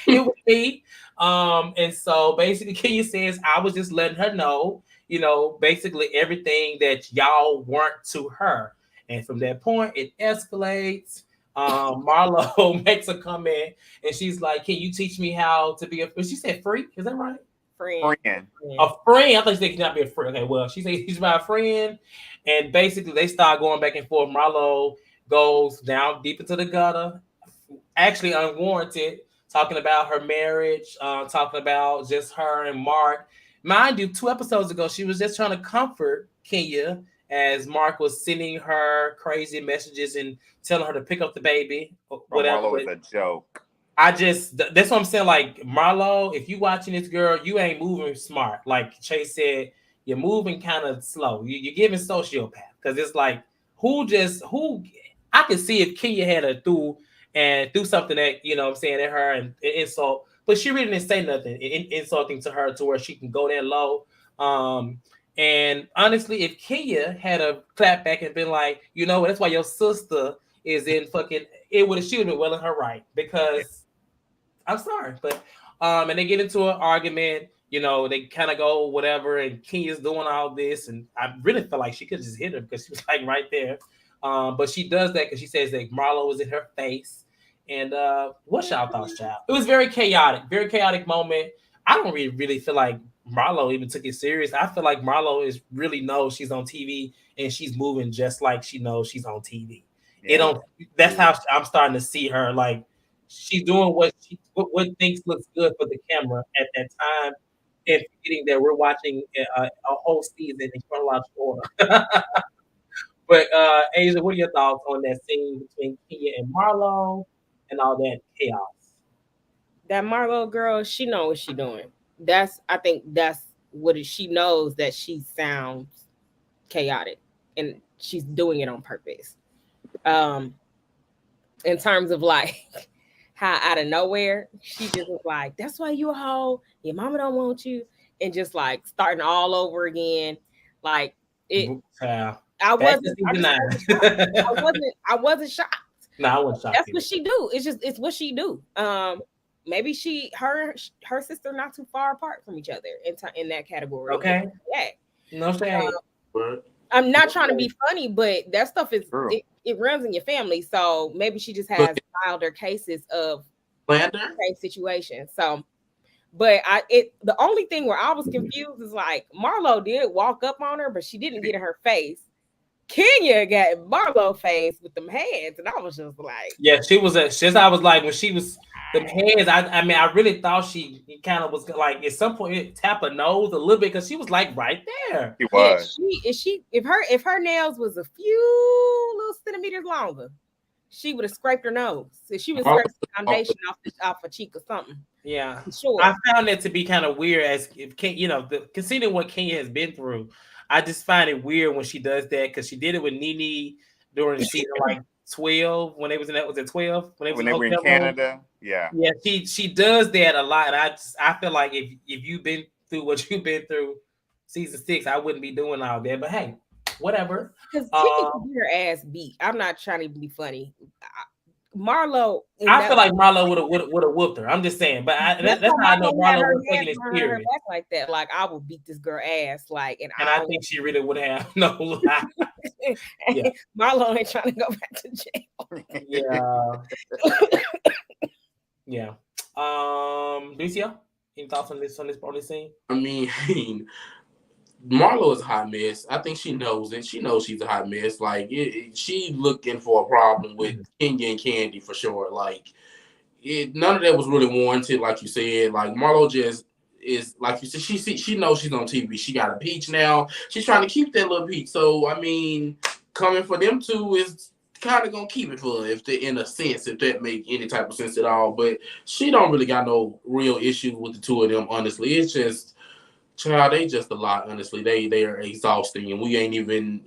Speaker 2: was me. And so basically Kenya says, I was just letting her know, basically everything that y'all weren't to her. And from that point, it escalates. Marlo makes a comment and she's like, can you teach me how to be she said free? Is that right?
Speaker 5: Friend.
Speaker 2: A friend. I thought she said cannot be a friend. Okay, well, she said he's my friend. And basically they start going back and forth. Marlo goes down deep into the gutter, actually unwarranted, talking about her marriage, talking about just her and Mark. Mind you, 2 episodes ago, she was just trying to comfort Kenya as Mark was sending her crazy messages and telling her to pick up the baby. Whatever.
Speaker 3: Marlo is a joke.
Speaker 2: that's what I'm saying. Like Marlo, if you watching this girl, you ain't moving smart. Like Chase said, you're moving kind of slow. You're giving sociopath because it's like who I could see if Kenya had a threw something at what I'm saying at her and insult, but she really didn't say nothing insulting to her to where she can go that low. And honestly, if Kenya had a clap back and been like, that's why your sister is in fucking, she would have been well in her right because I'm sorry, but and they get into an argument. They kind of go whatever, and Kenya's doing all this, and I really felt like she could just hit her because she was like right there. But she does that because she says that Marlo was in her face. And what's y'all thoughts, child? It was very chaotic moment. I don't really feel like Marlo even took it serious. I feel like Marlo really knows she's on TV and she's moving just like she knows she's on TV. Yeah. That's how I'm starting to see her. Like she's doing what thinks looks good for the camera at that time, and forgetting that we're watching a whole season in chronological order. But Asia, what are your thoughts on that scene between Kenya and Marlo and all that chaos?
Speaker 5: That Marlo girl, she knows what she's doing. I think that's what she knows, that she sounds chaotic and she's doing it on purpose. In terms of like how out of nowhere she just was like, that's why you a hoe, your mama don't want you, and just like starting all over again. Like it I wasn't shocked.
Speaker 2: No, I wasn't shocked.
Speaker 5: That's what she do. It's what she do. Maybe her sister not too far apart from each other in that category.
Speaker 2: Okay.
Speaker 5: Yeah.
Speaker 2: No shade.
Speaker 5: I'm not trying to be funny, but that stuff is it runs in your family. So maybe she just has milder cases of same situation. So, but the only thing where I was confused is like Marlo did walk up on her, but she didn't get in her face. Kenya got Marlo face with them hands, and I was just like,
Speaker 2: yeah, she was I was like, when she was the hands, I mean, I really thought she kind of was like at some point it tap her nose a little bit because she was like right there.
Speaker 3: It was.
Speaker 5: If her nails was a few little centimeters longer, she would have scraped her nose. So she would scrape the foundation off her cheek or something.
Speaker 2: Yeah,
Speaker 5: sure.
Speaker 2: I found that to be kind of weird, as if considering what Kenya has been through. I just find it weird when she does that because she did it with Nene during the season like 12 when they was in that was it 12
Speaker 3: when they were in Canada. Yeah,
Speaker 2: she does that a lot. And I feel like if you've been through what you've been through season 6, I wouldn't be doing all that. But hey, whatever.
Speaker 5: Because Kenya can get her ass beat. I'm not trying to be funny. Marlo,
Speaker 2: I feel like Marlo would have whooped her. I'm just saying, but that's how I know Marlo was taking it serious.
Speaker 5: Back like that, like I will beat this girl ass, like, and
Speaker 2: I think she really would have. No lie.
Speaker 5: Yeah. Marlo ain't trying to go back to jail.
Speaker 2: Yeah. Yeah. Lucio, any thoughts on this scene?
Speaker 6: I mean, Marlo is a hot mess. I think she knows it. She knows she's a hot mess. Like she looking for a problem with Kenya and Kandi for sure. Like none of that was really warranted. Like you said, like Marlo just is like you said. She knows she's on TV. She got a peach now. She's trying to keep that little peach. So I mean, coming for them two is kind of gonna keep it for her, if they, in a sense, if that make any type of sense at all. But she don't really got no real issue with the two of them. Honestly, it's just. Child, they just a lot, honestly. They are exhausting, and we ain't even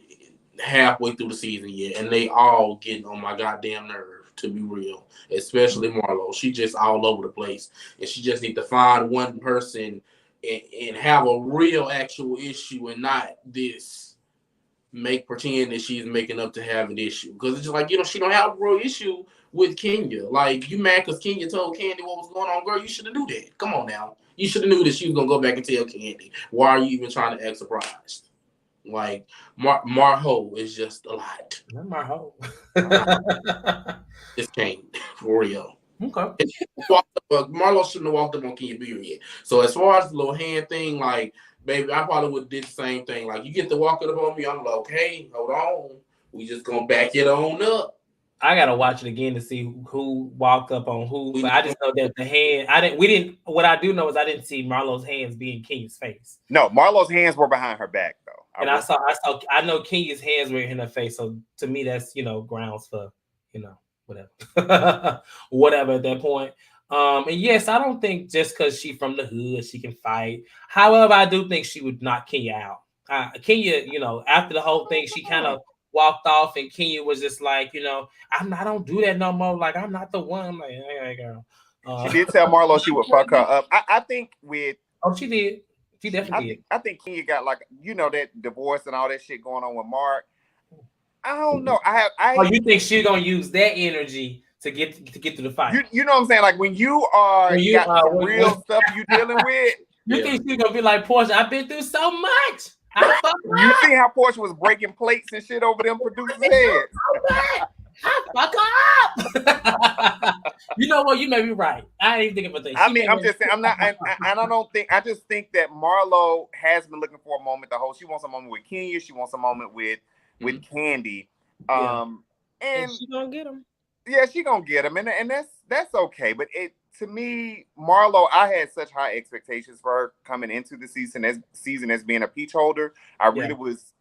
Speaker 6: halfway through the season yet, and they all getting on my goddamn nerve, to be real. Especially Marlo. She just all over the place, and she just need to find one person and have a real actual issue, and not this pretend that she's making up to have an issue. Because it's just like, she don't have a real issue with Kenya. Like, you mad because Kenya told Kandi what was going on? Girl, you should have knew that. Come on now. You should have knew that she was going to go back and tell Kandi. Why are you even trying to act surprised? Like, Marho is just a lot.
Speaker 2: Not Marho.
Speaker 6: It's Kandi, for real.
Speaker 2: Okay.
Speaker 6: Marlo shouldn't have walked up on Kenya period. So as far as the little hand thing, like, baby, I probably would have did the same thing. Like, you get to walk up on me, I'm like, okay, hold on. We just going to back it on up.
Speaker 2: I gotta watch it again to see who walked up on who. But I just know that the hand. What I do know is I didn't see Marlo's hands be in Kenya's face.
Speaker 3: No, Marlo's hands were behind her back though.
Speaker 2: I know Kenya's hands were in her face. So to me, that's grounds for whatever, whatever at that point. And yes, I don't think just because she from the hood she can fight. However, I do think she would knock Kenya out. Kenya, after the whole thing, she kind of walked off, and Kenya was just like, I don't do that no more. Like, I'm not the one. I'm like, hey, girl.
Speaker 3: She did tell Marlo she would fuck her up. I think with.
Speaker 2: Oh, she did. She definitely did.
Speaker 3: I think Kenya got like that divorce and all that shit going on with Mark. I don't know.
Speaker 2: You think she's gonna use that energy to get to the fight?
Speaker 3: You know what I'm saying? Like when you got some real stuff you dealing with.
Speaker 2: You think she's gonna be like, Portia? I've been through so much.
Speaker 3: You see how Portia was breaking plates and shit over them producers' heads.
Speaker 2: I fuck her up. You know what? You may be right. I ain't even thinking about that.
Speaker 3: I'm just saying. I'm not. And I don't think. I just think that Marlo has been looking for a moment. She wants a moment with Kenya. She wants a moment with Kandi. And
Speaker 5: she gonna get him.
Speaker 3: Yeah, she gonna get him, and that's okay. But to me, Marlo, I had such high expectations for her coming into the season as being a peach holder. I really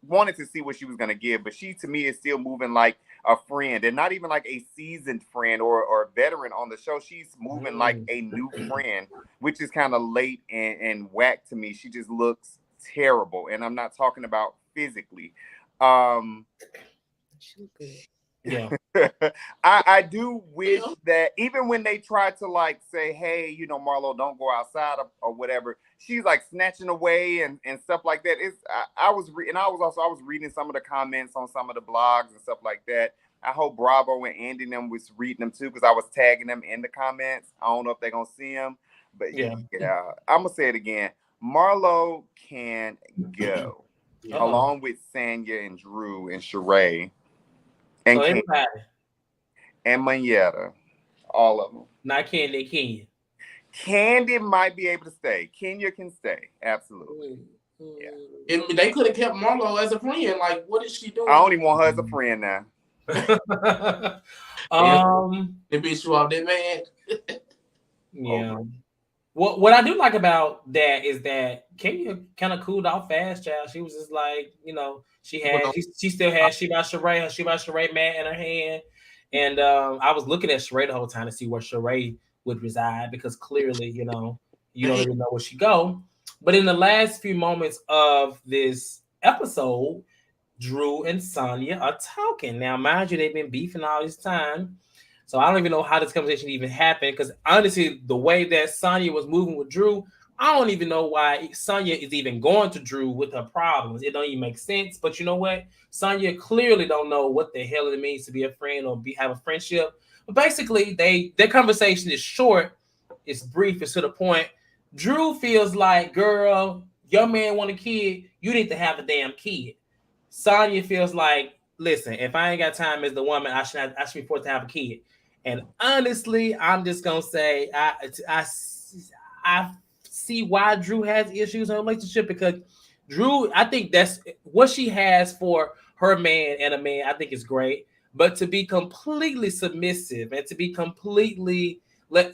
Speaker 3: wanted to see what she was gonna give, but she to me is still moving like a friend, and not even like a seasoned friend or a veteran on the show. She's moving like a new friend, which is kind of late and whack to me. She just looks terrible, and I'm not talking about physically.
Speaker 5: She good.
Speaker 2: Yeah.
Speaker 3: I do wish that even when they try to like say, hey, Marlo, don't go outside or whatever, she's like snatching away and stuff like that. I was reading some of the comments on some of the blogs and stuff like that. I hope Bravo and Andy and them was reading them too, because I was tagging them in the comments. I don't know if they're gonna see them, but yeah, I'm gonna say it again. Marlo can go along with Sanya and Drew and Sheree. And
Speaker 2: everybody.
Speaker 3: And Mayetta. All of them.
Speaker 2: Not Kandi, Kenya.
Speaker 3: Kandi might be able to stay. Kenya can stay. Absolutely. Yeah.
Speaker 6: And they could have kept Marlo as a friend. Like, what is she doing?
Speaker 3: I only want her as a friend now.
Speaker 6: The bitch you off that man.
Speaker 2: Yeah. What I do like about that is that Kenya kind of cooled off fast, child. She was just like, she still had She by Sheree mat in her hand. And I was looking at Sheree the whole time to see where Sheree would reside, because clearly, you don't even know where she go. But in the last few moments of this episode, Drew and Sanya are talking. Now, mind you, they've been beefing all this time. So I don't even know how this conversation even happened, because honestly, the way that Sanya was moving with Drew, I don't even know why Sanya is even going to Drew with her problems. It don't even make sense. But you know what? Sanya clearly don't know what the hell it means to be a friend or have a friendship. But basically, their conversation is short, it's brief, it's to the point. Drew feels like, girl, your man want a kid, you need to have a damn kid. Sanya feels like, listen, if I ain't got time as the woman, I should be forced to have a kid. And honestly, I'm just gonna say I see why Drew has issues in a relationship, because Drew, I think that's what she has for her man and a man. I think is great, but to be completely submissive and to be completely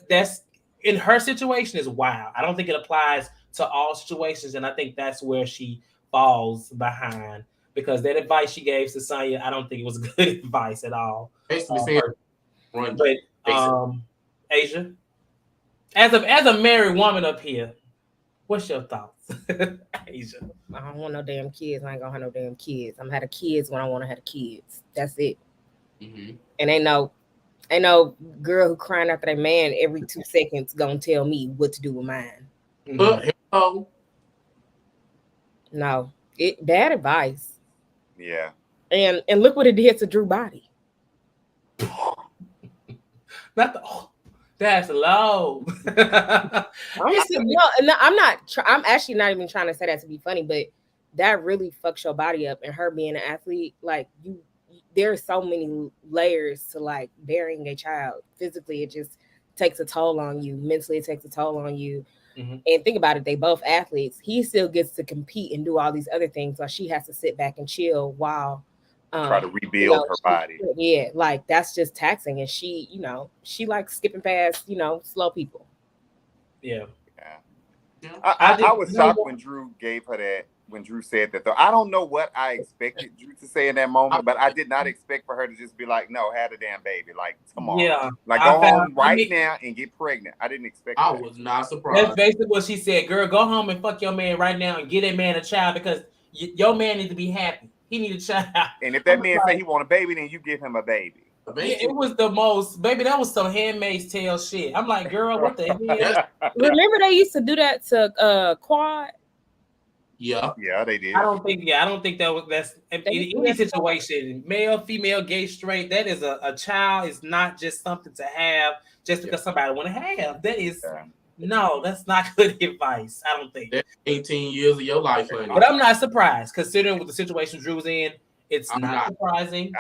Speaker 2: that's in her situation is wild. I don't think it applies to all situations, and I think that's where she falls behind, because that advice she gave to Sanya, I don't think it was good advice at all. But Asia, as a married woman up here, what's your thoughts? Asia,
Speaker 5: I don't want no damn kids. I ain't gonna have no damn kids. I'm gonna have kids when I want to have kids. That's it. Mm-hmm. And ain't no girl who crying after that man every 2 seconds gonna tell me what to do with mine.
Speaker 6: Mm-hmm.
Speaker 5: No, bad advice.
Speaker 3: Yeah.
Speaker 5: And look what it did to Drew's body.
Speaker 2: That's low.
Speaker 5: I'm actually not even trying to say that to be funny, but that really fucks your body up. And her being an athlete, like there's so many layers to like bearing a child. Physically, it just takes a toll on you. Mentally, it takes a toll on you. Mm-hmm. And think about it, they both athletes. He still gets to compete and do all these other things, while she has to sit back and chill while
Speaker 3: try to rebuild her body.
Speaker 5: Yeah, like that's just taxing. And she likes skipping past, slow people.
Speaker 2: Yeah.
Speaker 3: I was shocked when Drew gave her that when Drew said that, though. I don't know what I expected Drew to say in that moment, but I did not expect for her to just be like, "No, had a damn baby." Like, come on,
Speaker 2: Yeah,
Speaker 3: like go home now and get pregnant. I didn't expect.
Speaker 6: I
Speaker 3: that.
Speaker 6: was not surprised.
Speaker 2: That's basically what she said. Girl, go home and fuck your man right now and get that man a child because your man needs to be happy. He need a child.
Speaker 3: And if that man say he want a baby, then you give him a baby.
Speaker 2: Yeah, it was the most, baby. That was some Handmaid's Tale shit. I'm like, girl, what the hell?
Speaker 5: Remember they used to do that to Quad?
Speaker 6: Yeah,
Speaker 3: they did.
Speaker 2: I don't think that's in any situation, male, female, gay, straight. That is a child is not just something to have just because somebody want to have. That is no, that's not good advice. I don't think.
Speaker 6: That's 18 years of your life, honey.
Speaker 2: But I'm not surprised considering what the situation Drew's in. It's not surprising.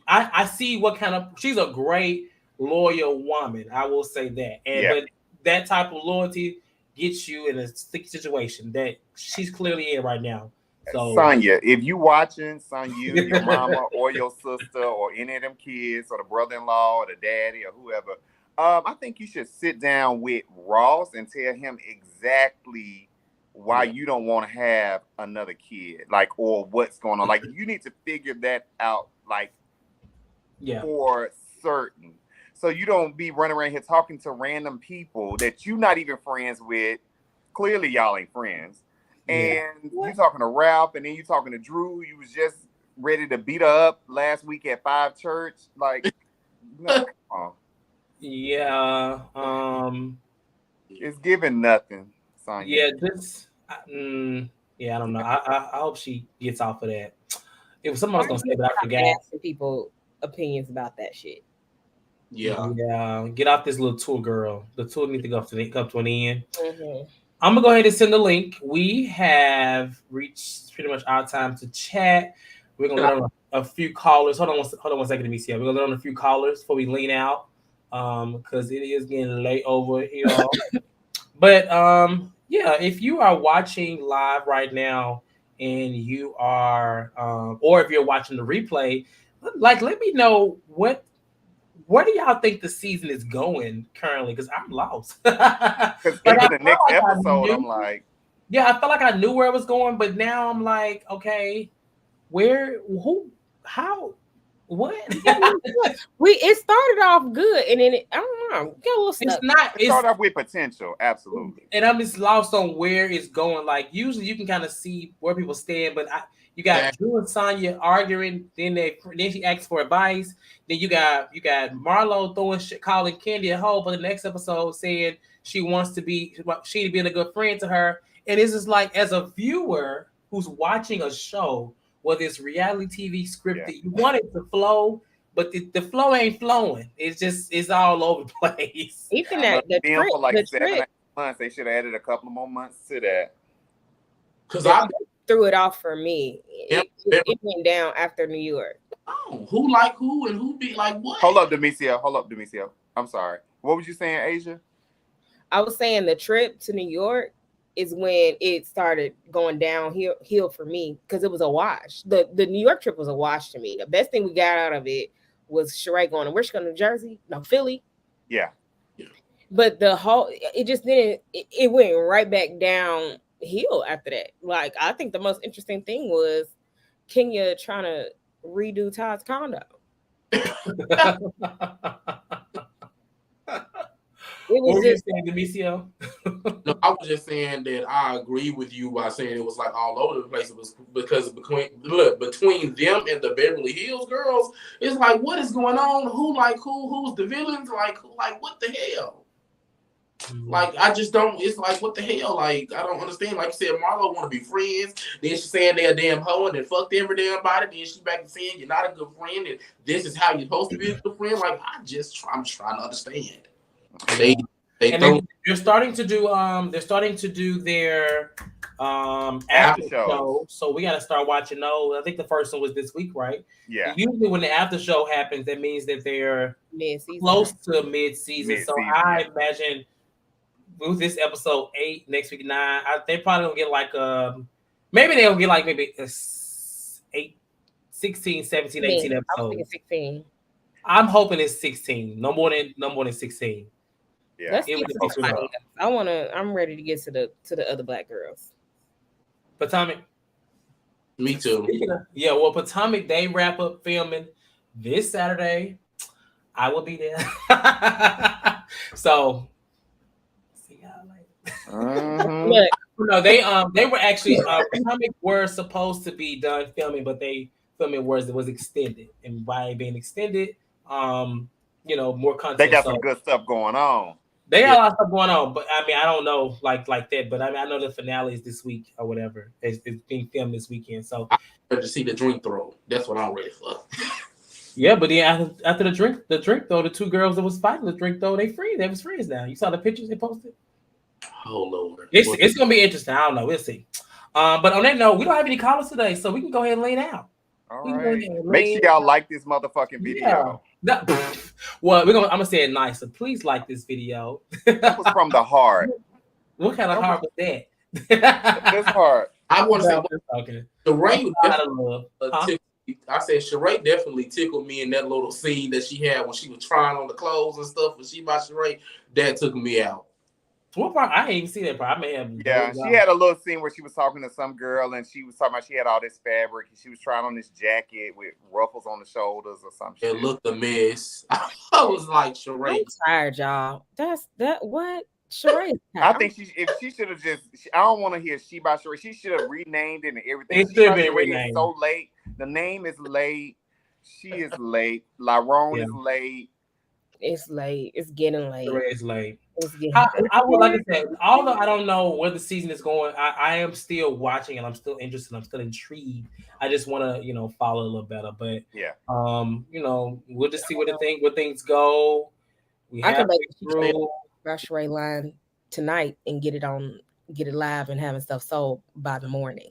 Speaker 2: I see what kind of she's a great loyal woman. I will say that, but that type of loyalty gets you in a sticky situation that she's clearly in right now. So,
Speaker 3: Sanya, if you watching, Sanya, your mama or your sister or any of them kids or the brother-in-law or the daddy or whoever, I think you should sit down with Ross and tell him exactly why you don't want to have another kid, like, or what's going on. Like, you need to figure that out, like, for certain. So you don't be running around here talking to random people that you're not even friends with. Clearly, y'all ain't friends. And you talking to Ralph, and then you talking to Drew. You was just ready to beat her up last week at 5 Church. Like, no, it's giving nothing, Sanya.
Speaker 2: I don't know. I hope she gets off of that. It was someone else gonna say, but I forgot.
Speaker 5: Asking people opinions about that shit.
Speaker 2: Yeah. Get off this little tour, girl. The tour needs to go up to an end.
Speaker 5: Mm-hmm.
Speaker 2: I'm gonna go ahead and send the link. We have reached pretty much our time to chat. We're gonna let on a few callers. Hold on one second, Amicia. We're gonna let on a few callers before we lean out, because it is getting late over here. But if you are watching live right now and you are, or if you're watching the replay, like let me know where do y'all think the season is going currently? Because I'm lost.
Speaker 3: Because the next episode, I'm like,
Speaker 2: I felt like I knew where it was going, but now I'm like, okay, where, who, how, what?
Speaker 5: It started off good, and then I don't know, get a little stuck.
Speaker 3: It started off with potential, absolutely.
Speaker 2: And I'm just lost on where it's going. Like usually, you can kind of see where people stand, but you got Drew and Sanya arguing. Then she asks for advice. Then you got Marlo calling Kandi a hoe for the next episode, saying she wants to be being a good friend to her. And it's just like, as a viewer who's watching a show, whether it's reality TV scripted, you want it to flow, but the flow ain't flowing. It's all over the place.
Speaker 5: Even the trip,
Speaker 3: for like 7 months, they should have added a couple more months to that.
Speaker 6: Because I
Speaker 5: threw it off for me. It went down after New York.
Speaker 6: Oh, who like who and who be like what?
Speaker 3: Hold up, Demisio. I'm sorry. What was you saying, Asia?
Speaker 5: I was saying the trip to New York is when it started going downhill for me, because it was a wash. The New York trip was a wash to me. The best thing we got out of it was Sheree going, where's she going, New Jersey? No, Philly.
Speaker 3: Yeah.
Speaker 5: But it just didn't, it went right back downhill after that. Like, I think the most interesting thing was Kenya trying to redo Todd's condo.
Speaker 2: What were you saying, Demisio?
Speaker 6: No, I was just saying that I agree with you by saying it was like all over the place. It was because between them and the Beverly Hills girls, it's like, what is going on? Who like who? Who's the villains? Like what the hell? Mm-hmm. Like, I just don't. It's like, what the hell? Like, I don't understand. Like you said, Marlo want to be friends. Then she's saying they're a damn hoe and then fucked every damn body. Then she's back and saying you're not a good friend and this is how you're supposed to be a good friend. Like, I'm trying to understand.
Speaker 2: They're starting to do their after show. So we got to start watching those. I think the first one was this week, right?
Speaker 3: Yeah.
Speaker 2: Usually when the after show happens, that means that they're close to mid-season. So I imagine with this episode 8, next week 9, they probably gonna get like maybe they'll get like maybe 8, 16, 17, 18 episodes.
Speaker 5: I was thinking 16.
Speaker 2: I'm hoping it's 16. No more than 16.
Speaker 5: Yeah. I'm ready to get to the other black girls.
Speaker 2: Potomac.
Speaker 6: Me too.
Speaker 2: Yeah, well, Potomac, they wrap up filming this Saturday. I will be there. So, see y'all later.
Speaker 5: Look,
Speaker 2: No, they were actually Potomac were supposed to be done filming, but they filming was extended, and by it being extended, more content.
Speaker 3: They got some good stuff going on.
Speaker 2: They got a lot of stuff going on, but I mean, I don't know like that, but I mean, I know the finale is this week or whatever. It's being filmed this weekend, so
Speaker 6: I'm ready to see the drink throw. That's what I'm ready for.
Speaker 2: yeah, but then after the drink throw, the two girls that was fighting the drink throw, they was friends now. You saw the pictures they posted?
Speaker 6: Oh Lord,
Speaker 2: it's gonna be interesting. I don't know. We'll see. But on that note, we don't have any callers today, so we can go ahead and lay down.
Speaker 3: All right. Make sure y'all like this motherfucking video.
Speaker 2: Yeah. Well, I'm gonna say it nice. So please like this video.
Speaker 3: That was from the heart.
Speaker 2: What kind of heart was that?
Speaker 3: This heart.
Speaker 6: I want to say
Speaker 2: okay.
Speaker 6: Sheree I said Sheree definitely tickled me in that little scene that she had when she was trying on the clothes and stuff. When she by Sheree, that took me out.
Speaker 2: What part? I didn't even see that part. I may have.
Speaker 3: Yeah, she had a little scene where she was talking to some girl and she was talking about she had all this fabric and she was trying on this jacket with ruffles on the shoulders or some shit.
Speaker 6: It looked a mess. I was like, Sheree.
Speaker 5: I'm tired, y'all. What? Sheree.
Speaker 3: I think if she should have I don't want to hear she by Sheree. She should have renamed it and everything.
Speaker 2: It should be renamed.
Speaker 3: It's so late. The name is late. She is late. Lyrone is late.
Speaker 5: It's late. It's getting late.
Speaker 2: Sheree is late.
Speaker 5: I
Speaker 2: would like I said, although I don't know where the season is going, I am still watching and I'm still interested. I'm still intrigued. I just want to, follow a little better. But
Speaker 3: yeah,
Speaker 2: we'll just see where things go.
Speaker 5: I can make Sheree line tonight and get it live and having stuff sold by the morning.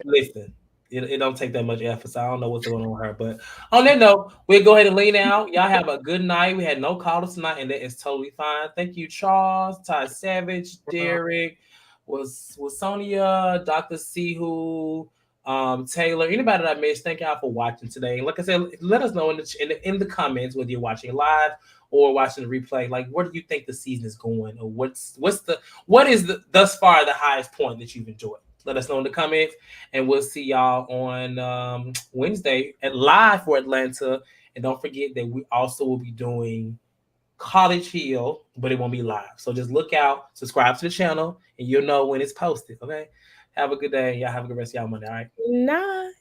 Speaker 2: Listen. It don't take that much effort, so I don't know what's going on with her. But on that note, we'll go ahead and lean out. Y'all have a good night. We had no callers tonight, and that is totally fine. Thank you, Charles, Ty Savage, Derek, was Sonya, Dr. Sihu, Taylor, anybody that I missed. Thank y'all for watching today. Like I said, let us know in the comments whether you're watching live or watching the replay. Like, where do you think the season is going, or what is thus far the highest point that you've enjoyed? Let us know in the comments, and we'll see y'all on Wednesday at Live for Atlanta. And don't forget that we also will be doing College Hill, but it won't be live. So just look out, subscribe to the channel, and you'll know when it's posted. Okay? Have a good day. Y'all have a good rest of y'all Monday. All right?
Speaker 5: Night.